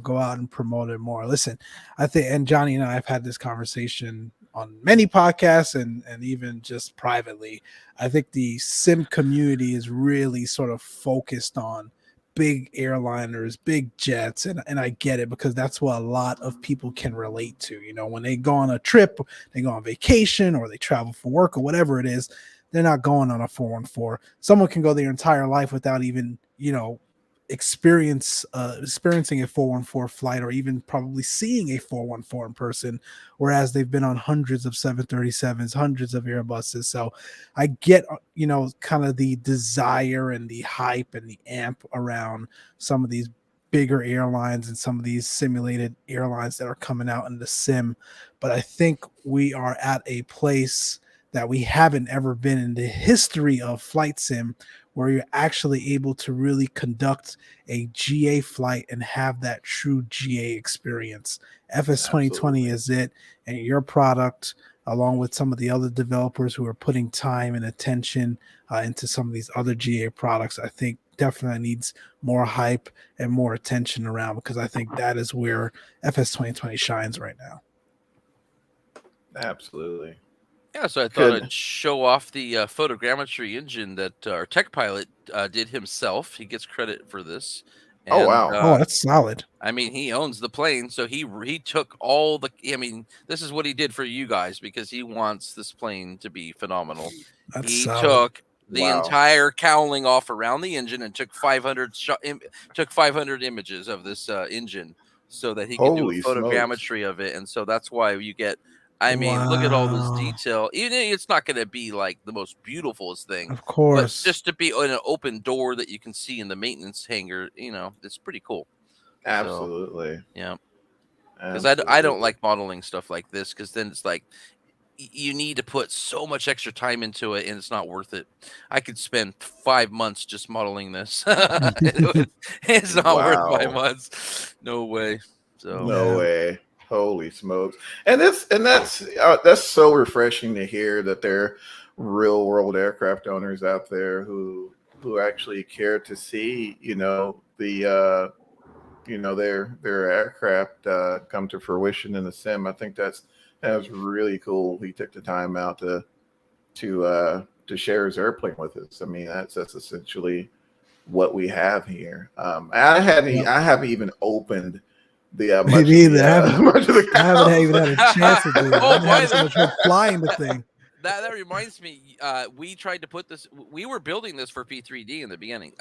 go out and promote it more. Listen, I think, and Johnny and I have had this conversation on many podcasts and even just privately. I think the sim community is really sort of focused on big airliners, big jets, and I get it because that's what a lot of people can relate to. When they go on a trip, they go on vacation, or they travel for work, or whatever it is, they're not going on a 414. Someone can go their entire life without even experiencing a 414 flight, or even probably seeing a 414 in person, whereas they've been on hundreds of 737s, hundreds of Airbuses. So I get kind of the desire and the hype and the amp around some of these bigger airlines and some of these simulated airlines that are coming out in the sim, but I think we are at a place that we haven't ever been in the history of flight sim, where you're actually able to really conduct a GA flight and have that true GA experience. FS 2020 is it, and your product, along with some of the other developers who are putting time and attention into some of these other GA products, I think definitely needs more hype and more attention around, because I think that is where FS 2020 shines right now. Absolutely. Yeah, so I thought I'd show off the photogrammetry engine that our tech pilot did himself. He gets credit for this. And, oh, wow. That's solid. I mean, he owns the plane, so he took all the... I mean, this is what he did for you guys, because he wants this plane to be phenomenal. He took the entire cowling off around the engine and took 500 images of this engine so that he could do a photogrammetry of it. And so that's why you get... I mean, look at all this detail. Even if it's not going to be like the most beautifulest thing, of course, but just to be in an open door that you can see in the maintenance hangar, it's pretty cool. Absolutely. So, yeah. Because I don't like modeling stuff like this, because then it's like you need to put so much extra time into it, and it's not worth it. I could spend 5 months just modeling this. It's not worth 5 months. No way. So no way. Holy smokes. And that's so refreshing to hear that there are real world aircraft owners out there who actually care to see, their aircraft come to fruition in the sim. I think that was really cool. He took the time out to share his airplane with us. I mean, that's essentially what we have here. I haven't even opened I haven't even had a chance to do it. I haven't had so much fun flying the thing. That reminds me, we tried to put this... We were building this for P3D in the beginning.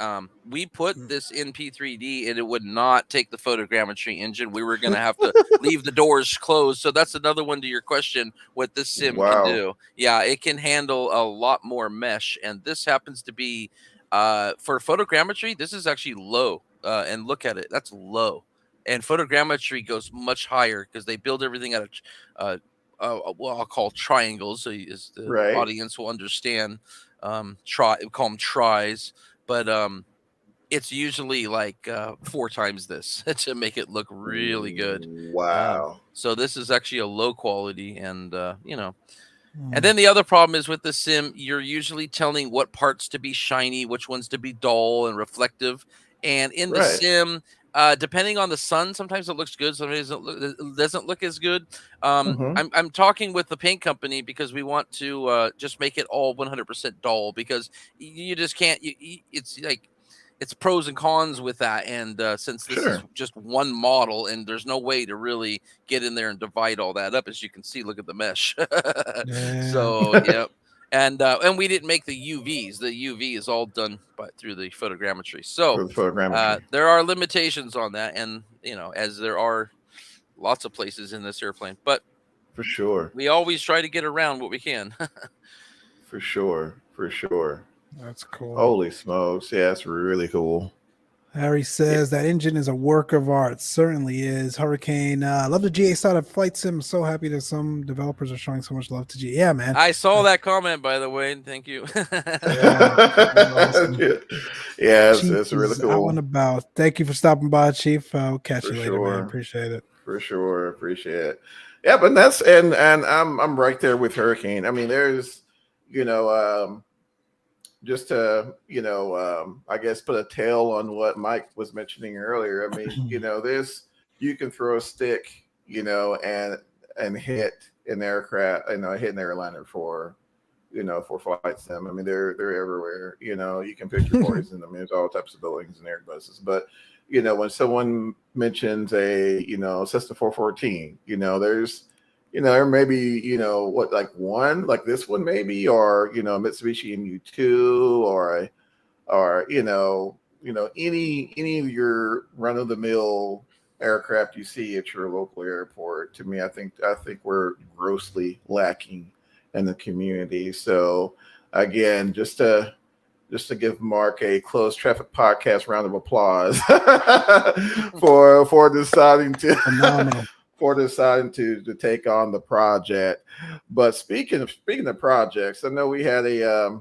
We put this in P3D, and it would not take the photogrammetry engine. We were going to have to leave the doors closed. So that's another one to your question, what this sim can do. Yeah, it can handle a lot more mesh. And this happens to be, for photogrammetry, this is actually low. And look at it. That's low. And photogrammetry goes much higher because they build everything out of what I'll call triangles, so as the audience will understand. We call them tries, but it's usually like 4 times this to make it look really good. Wow. So this is actually a low quality, and and then the other problem is with the sim, you're usually telling what parts to be shiny, which ones to be dull and reflective. And in the sim, Depending on the sun, sometimes it looks good, sometimes it doesn't look as good. Mm-hmm. I'm talking with the paint company because we want to just make it all 100% dull, because you just can't. It's like it's pros and cons with that, and since this is Sure. just one model, and there's no way to really get in there and divide all that up, as you can see. Look at the mesh. Yeah. So yeah. And we didn't make the UVs. The UV is all done through the photogrammetry. So For the photogrammetry. there are limitations on that, and as there are lots of places in this airplane, but For sure. we always try to get around what we can. For sure. For sure. That's cool. Holy smokes. Yeah, that's really cool. Harry says that engine is a work of art. Certainly is. Hurricane. Love the GA side of Flight Sim. So happy that some developers are showing so much love to GA. Yeah, man. I saw that comment, by the way. Thank you. Awesome. Yeah, Chief it's really is out and cool. about. Thank you for stopping by, Chief. I'll catch For you later, man. sure. Appreciate it. For sure. Appreciate it. Yeah, but that's and I'm right there with Hurricane. I mean, there's just to I guess put a tail on what Mike was mentioning earlier. I mean, this, you can throw a stick, and hit an aircraft, hit an airliner for Flight Sim. I mean, they're everywhere. You can pick your poison. I mean, there's all types of buildings and Airbuses. But when someone mentions a Cessna 414, there's there may be like one, like this one maybe, or Mitsubishi MU2, or any of your run of the mill aircraft you see at your local airport. To me, I think we're grossly lacking in the community. So again, just to give Mark a Closed Traffic Podcast round of applause for deciding to Phenomenal. to take on the project. But speaking of projects, I know we had a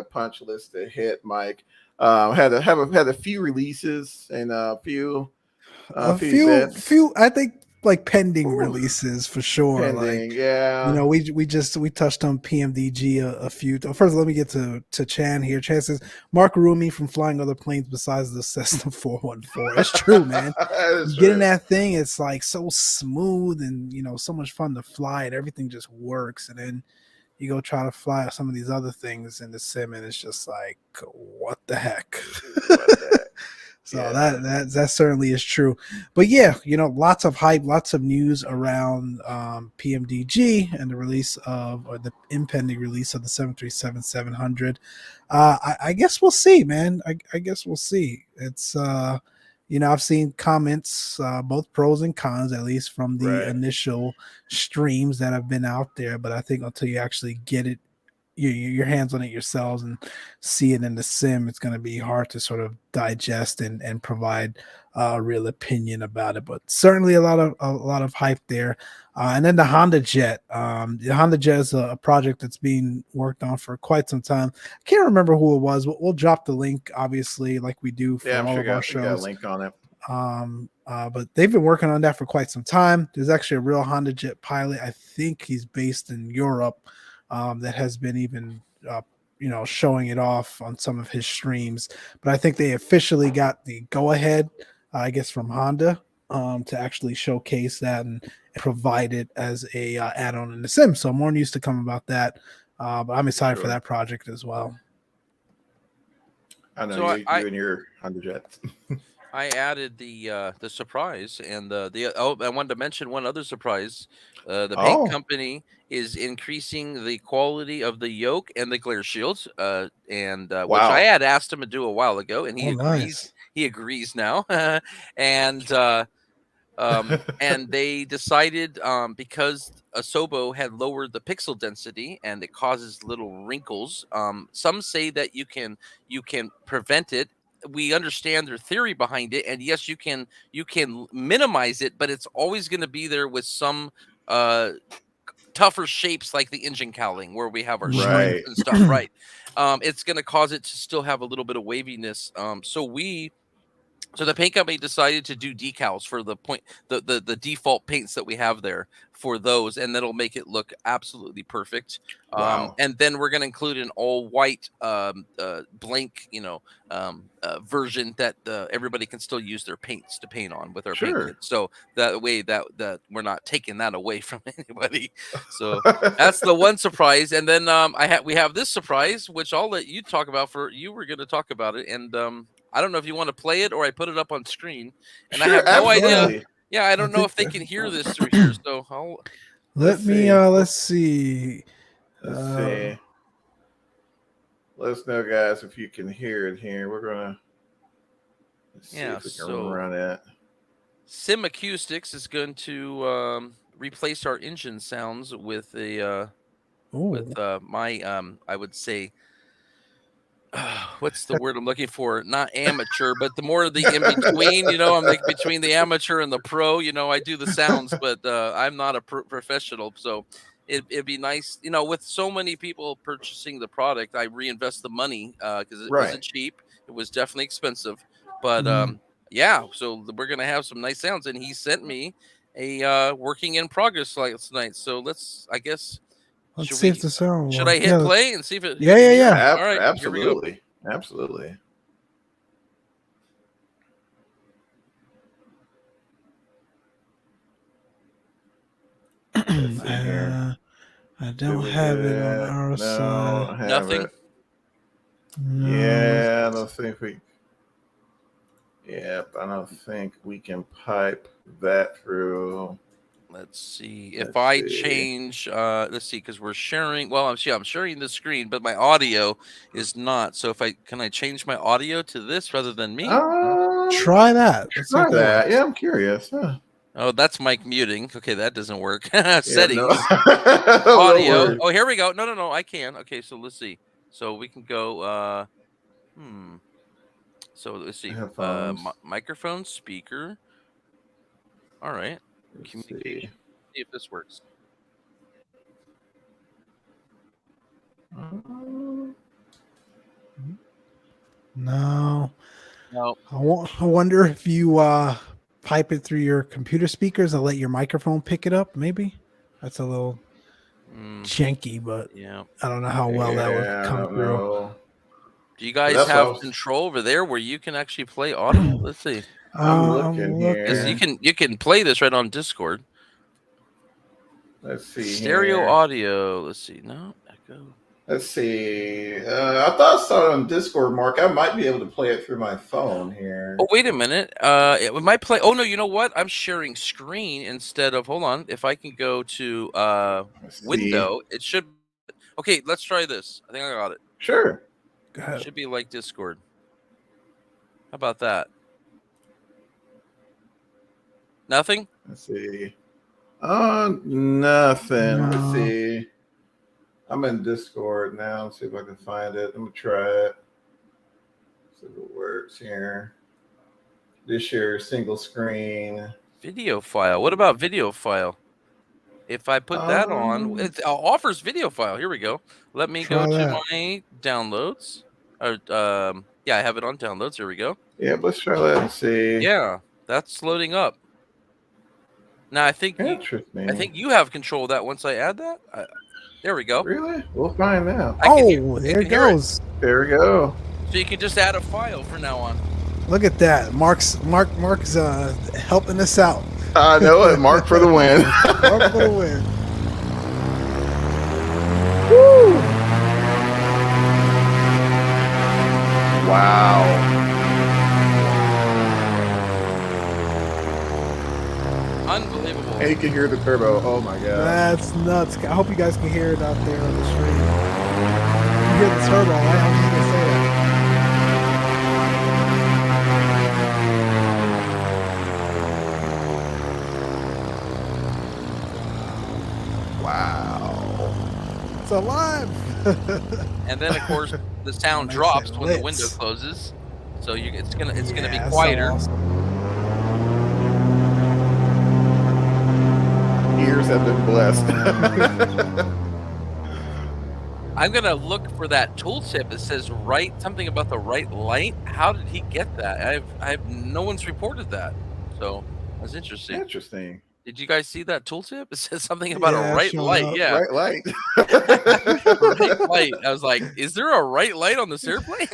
punch list to hit, Mike. Had a few releases and a few events. I think, like, pending releases for sure. Pending, like, yeah. we touched on PMDG a few. First, let me get to Chan here. Chan says Mark Rumi from flying other planes besides the Cessna 414. It's true, man. Getting that thing, it's like so smooth and so much fun to fly, and everything just works. And then you go try to fly some of these other things in the sim, and it's just like, what the heck? So that certainly is true. But yeah, lots of hype, lots of news around PMDG and the release or the impending release of the 737-700. I guess we'll see, man. I guess we'll see. It's I've seen comments, both pros and cons, at least from the initial streams that have been out there. But I think until you actually get it, your hands on it yourselves and see it in the sim, it's going to be hard to sort of digest and provide a real opinion about it. But certainly a lot of hype there. And then the Honda Jet. The Honda Jet is a project that's being worked on for quite some time. I can't remember who it was. We'll drop the link, obviously, like we do for all of our shows. Got a link on it. But they've been working on that for quite some time. There's actually a real Honda Jet pilot. I think he's based in Europe. That has been even, showing it off on some of his streams. But I think they officially got the go-ahead, I guess, from Honda to actually showcase that and provide it as a add-on in the sim. So more news to come about that. But I'm excited for that project as well. I know you and your Honda Jet. I added the surprise, and I wanted to mention one other surprise. The paint company is increasing the quality of the yoke and the glare shields, which I had asked him to do a while ago, and he agrees. Nice. He agrees now, and they decided because Asobo had lowered the pixel density and it causes little wrinkles. Some say that you can prevent it. We understand their theory behind it, and yes, you can minimize it, but it's always going to be there with some tougher shapes, like the engine cowling where we have our stripes and stuff. Right. It's going to cause it to still have a little bit of waviness. So we So the paint company decided to do decals for the default paints that we have there for those, and that'll make it look absolutely perfect. Wow. And then we're going to include an all white blank, version that everybody can still use their paints to paint on with our paint kit. So that way that we're not taking that away from anybody. So that's the one surprise. And then we have this surprise, which I'll let you talk about. You were going to talk about it, and I don't know if you want to play it or I put it up on screen, and sure, I have no absolutely. idea. Yeah, I don't know if they can hear this through here. So let's see. Let's see. Let us know, guys, if you can hear it here. We're gonna see if we can run it. Sim Acoustics is going to replace our engine sounds with my I would say. What's the word I'm looking for? Not amateur, but the more the in between. I'm like between the amateur and the pro. I do the sounds, but I'm not a professional. So it'd be nice, with so many people purchasing the product, I reinvest the money because it wasn't cheap. It was definitely expensive, but yeah. So we're gonna have some nice sounds, and he sent me a working in progress last night. So let's see if the sound. Should I hit play and see if it? Yeah. All right, absolutely, absolutely. I don't have it on our side. Nothing. No. Yeah, I don't think we. Yep, I don't think we can pipe that through. Let's see if I change. Let's see, because we're sharing. Well, I'm sharing the screen, but my audio is not. So can I change my audio to this rather than me? Try that. Try that. Yeah, I'm curious. Huh. Oh, that's mic muting. Okay, that doesn't work. Settings. No. Audio. Oh, here we go. No. I can. Okay, so let's see. So we can go. So let's see. Microphone, speaker. All right. Communication. See if this works. No. I wonder if you pipe it through your computer speakers and let your microphone pick it up. Maybe that's a little janky, but yeah, I don't know how well that would come through. Do you guys have control over there where you can actually play audio? Let's see. I'm looking here. You can play this right on Discord. Let's see. Stereo audio. Let's see. No echo. Let's see. I thought I saw it on Discord, Mark. I might be able to play it through my phone here. Oh, wait a minute. It might play. Oh no, you know what? I'm sharing screen instead of. Hold on. If I can go to window, it should. Okay, let's try this. I think I got it. Sure. Go ahead. It should be like Discord. How about that? Nothing? Let's see. Nothing. No. Let's see. I'm in Discord now. Let's see if I can find it. Let me try it. See if it works here. This year, single screen. Video file. What about video file? If I put that on, it offers video file. Here we go. Let me go to my downloads. Yeah, I have it on downloads. Here we go. Yeah, let's try that and see. Yeah, that's loading up. Now I think you have control of that once I add that. There we go. Really? We'll find out. There it goes. There we go. So you can just add a file from now on. Look at that. Mark's helping us out. I know it. Mark for the win. Mark for the win. Woo! Wow. Unbelievable. And you can hear the turbo. Oh my god. That's nuts. I hope you guys can hear it out there on the stream. You hear the turbo, right? I was just gonna say that. Wow. It's alive. And then of course the sound drops when the window closes. So it's gonna be quieter. So awesome. Ears have been blessed. I'm gonna look for that tooltip. It says something about the right light. How did he get that? No one's reported that. So that's interesting. Interesting. Did you guys see that tooltip? It says something about a right light. Up. Yeah, right light. right light. I was like, is there a right light on this airplane?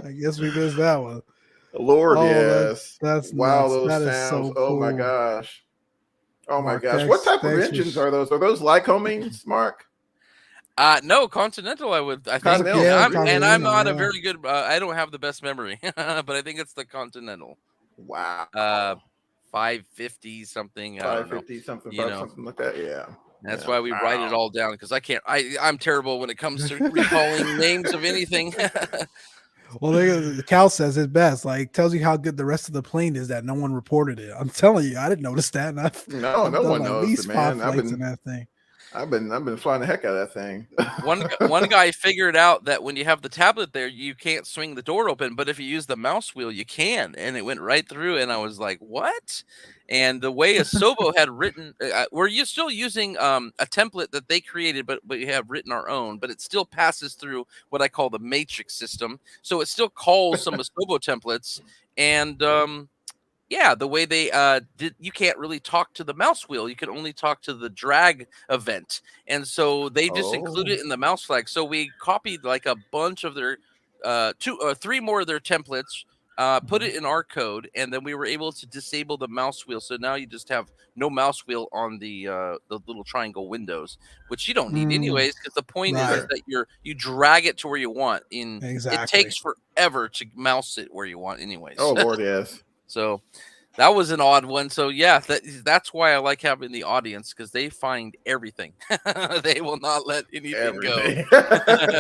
I guess we missed that one. Lord, yes. That's wow. nuts. Those That is sounds. so Oh cool. my gosh. Oh Mark, my gosh. What type of engines are those? Are those Lycomings, Mark? No, Continental. I think. Continental, And I'm not a very good. I don't have the best memory, but I think it's the Continental. Wow. 550 something. 550 something. Something like that. Yeah. That's why we write it all down, because I can't. I'm terrible when it comes to recalling names of anything. Well, Cal says it best. Like, tells you how good the rest of the plane is that no one reported it. I'm telling you, I didn't notice that. And no one knows at least 5 flights in that thing. I've been flying the heck out of that thing. One guy figured out that when you have the tablet there, you can't swing the door open, but if you use the mouse wheel, you can, and it went right through. And I was like, "What?" And the way Asobo had written, we're still using a template that they created, but we have written our own. But it still passes through what I call the matrix system, so it still calls some Asobo templates. And yeah, the way they you can't really talk to the mouse wheel. You can only talk to the drag event. And so they just include it in the mouse flag. So we copied like a bunch of their 2 or 3 more of their templates, put it in our code, and then we were able to disable the mouse wheel. So now you just have no mouse wheel on the little triangle windows, which you don't need anyways, because the point is that you drag it to where you want. It takes forever to mouse it where you want anyways. Oh Lord, yes. So that was an odd one. So yeah, that's why I like having the audience, because they find everything. They will not let anything go.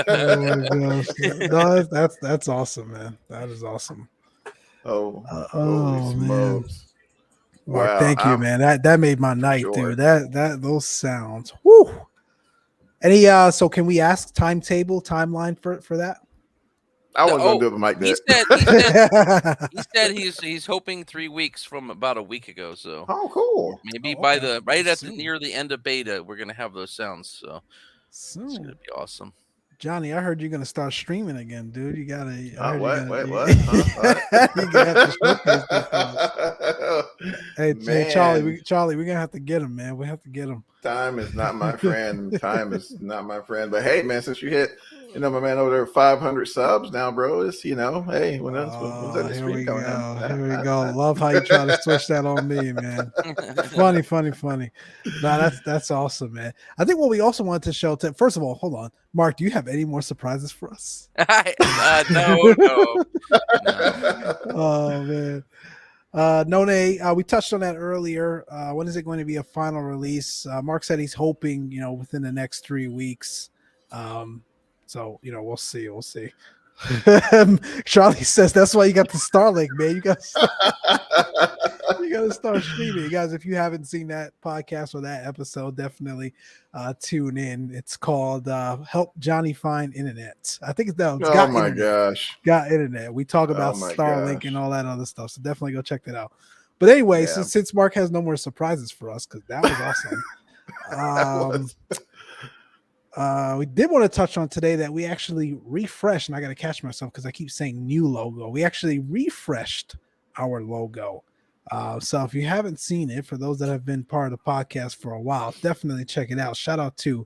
Oh my gosh. No, that's awesome, man. That is awesome. Holy smokes. Mark, thank you, man. That made my night, dude. Those sounds. Woo. Any so can we ask timeline for that? I wasn't gonna do it, but Mike did. He said he's hoping 3 weeks from about a week ago. So cool. Maybe by near the end of beta, we're gonna have those sounds. So it's gonna be awesome. Johnny, I heard you're gonna start streaming again, dude. You gotta. What? You gotta have to showcase this. Hey, Charlie, we're gonna have to get him, man. We have to get him. Time is not my friend. Time is not my friend. But hey, man, since you hit, my man over there 500 subs now, bro. It's hey, when's that here we go. Here we go. Love how you try to switch that on me, man. Funny. No, that's awesome, man. I think what we also wanted to show first of all, hold on, Mark. Do you have any more surprises for us? No. Oh man. None, we touched on that earlier. When is it going to be a final release? Mark said he's hoping, within the next 3 weeks. So, we'll see. Charlie says that's why you got the Starlink, man. You got to start streaming. You guys, if you haven't seen that podcast or that episode, definitely tune in. It's called Help Johnny Find Internet. I think it's got my internet. Gosh. Got internet. We talk about Starlink and all that other stuff. So definitely go check that out. But anyway, since Mark has no more surprises for us, because that was awesome. We did want to touch on today that we actually refreshed, and I got to catch myself because I keep saying new logo. We actually refreshed our logo. So if you haven't seen it, for those that have been part of the podcast for a while, definitely check it out. Shout out to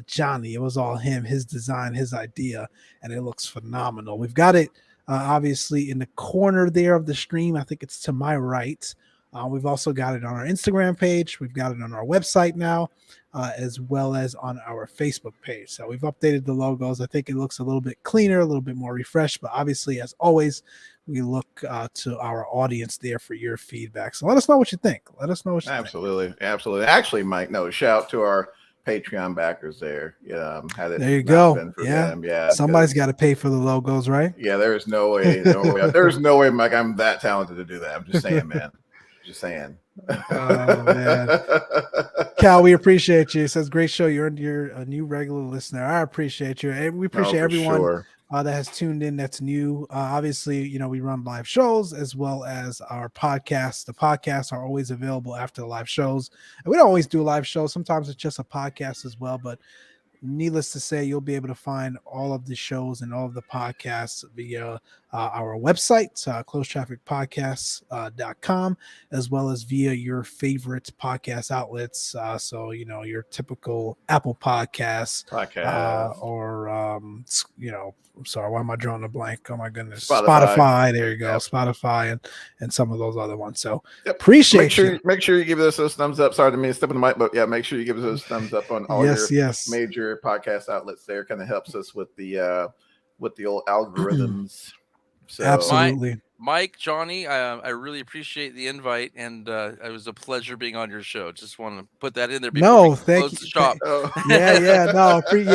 Johnny. It was all him, his design, his idea, and it looks phenomenal. We've got it obviously in the corner there of the stream. I think it's to my right. We've also got it on our Instagram page. We've got it on our website now, as well as on our Facebook page. So we've updated the logos. I think it looks a little bit cleaner, a little bit more refreshed. But obviously, as always, we look to our audience there for your feedback. So let us know what you think. Absolutely. Actually, Mike, shout out to our Patreon backers there. There you go. Somebody's got to pay for the logos, right? Yeah, there's no way. There's no way, Mike. I'm that talented to do that. I'm just saying, man. Just saying. Oh man, Cal, we appreciate you. It says great show. You're a new regular listener. I appreciate you. And we appreciate everyone that has tuned in. That's new. Obviously, you know, we run live shows as well as our podcasts. The podcasts are always available after the live shows, and we don't always do live shows. Sometimes it's just a podcast as well, but needless to say, you'll be able to find all of the shows and all of the podcasts via our website, closetrafficpodcasts.com, as well as via your favorite podcast outlets. So, you know, your typical Apple Podcasts, or, you know, I'm sorry, why am I drawing a blank? Oh my goodness. Spotify. There you go. Yep. Spotify and some of those other ones. So appreciate you. Make sure you give us those thumbs up. Sorry to me step on the mic, but yeah, make sure you give us those thumbs up on all your major podcast outlets there. Kind of helps us with the old algorithms. So absolutely. Mike, Johnny, I really appreciate the invite, and it was a pleasure being on your show. Just want to put that in there before we close the shop. We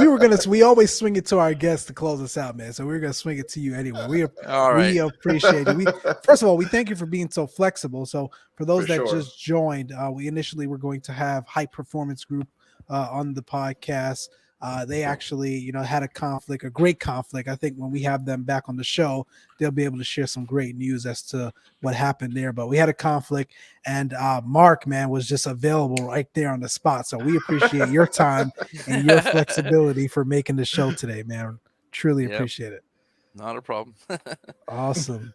were we always swing it to our guests to close us out, man. So we were gonna swing it to you anyway. We appreciate it. First of all, we thank you for being so flexible. So for those that just joined, we initially were going to have High Performance Group on the podcast. They actually, you know, had a great conflict. I think when we have them back on the show, they'll be able to share some great news as to what happened there. But we had a conflict, and Mark, man, was just available right there on the spot. So we appreciate your time and your flexibility for making the show today, man. Truly appreciate it. Not a problem. Awesome.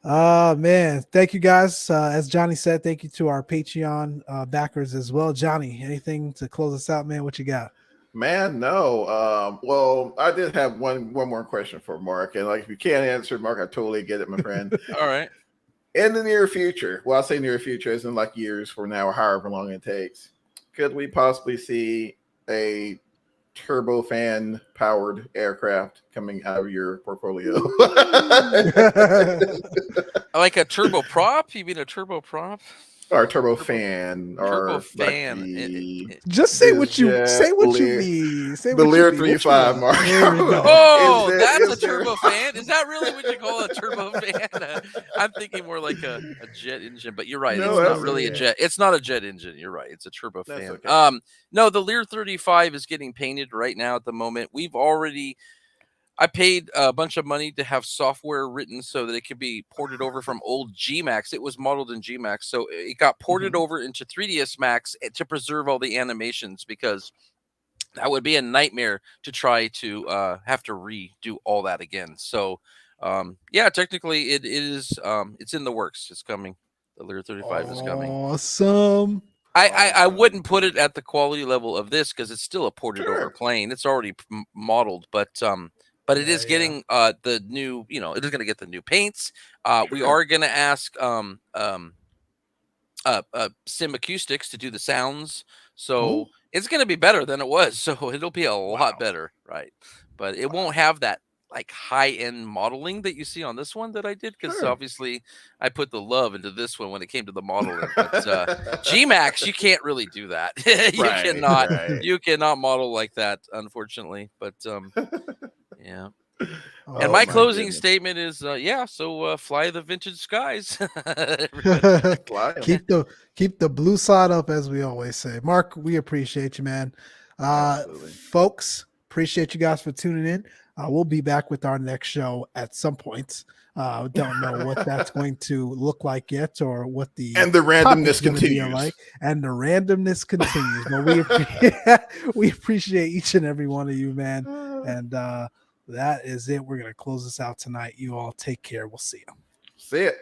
Man, thank you guys. As Johnny said, thank you to our Patreon backers as well. Johnny, anything to close us out, man? What you got? Man, no. Well, I did have one more question for Mark, and like if you can't answer, Mark, I totally get it, my friend. All right. In the near future, well, I'll say near future, as in like years from now, or however long it takes, could we possibly see a turbofan powered aircraft coming out of your portfolio? Like a turboprop? You mean a turboprop? Or turbofan, just say what you mean. Say the Lear 3.5, Mark. Oh, that's a turbofan. Is that really what you call a turbofan? I'm thinking more like a jet engine, but you're right. No, it's not really a jet. It's not a jet engine. You're right. It's a turbofan. Okay. No, the Lear 35 is getting painted right now at the moment. I paid a bunch of money to have software written so that it could be ported over from old GMAX. It was modeled in GMAX. So it got ported over into 3ds Max to preserve all the animations, because that would be a nightmare to try to have to redo all that again. So, technically it is, it's in the works. It's coming. The Lear 35 is coming. Awesome. I wouldn't put it at the quality level of this, because it's still a ported over plane. It's already modeled, but it is getting the new, you know, it is going to get the new paints. We are going to ask Sim Acoustics to do the sounds. So it's going to be better than it was. So it'll be a lot better. Right. But it won't have that like high-end modeling that you see on this one that I did, because obviously I put the love into this one when it came to the modeling. But GMAX, you can't really do that. You cannot model like that, unfortunately. But yeah. And my closing statement is so fly the vintage skies. keep the blue side up, as we always say. Mark, we appreciate you, man. Folks, appreciate you guys for tuning in. We'll be back with our next show at some point. Don't know what that's going to look like yet, or what the randomness continues. Like, and the randomness continues. But we appreciate each and every one of you, man. And that is it. We're gonna close this out tonight. You all take care. We'll see you. See it.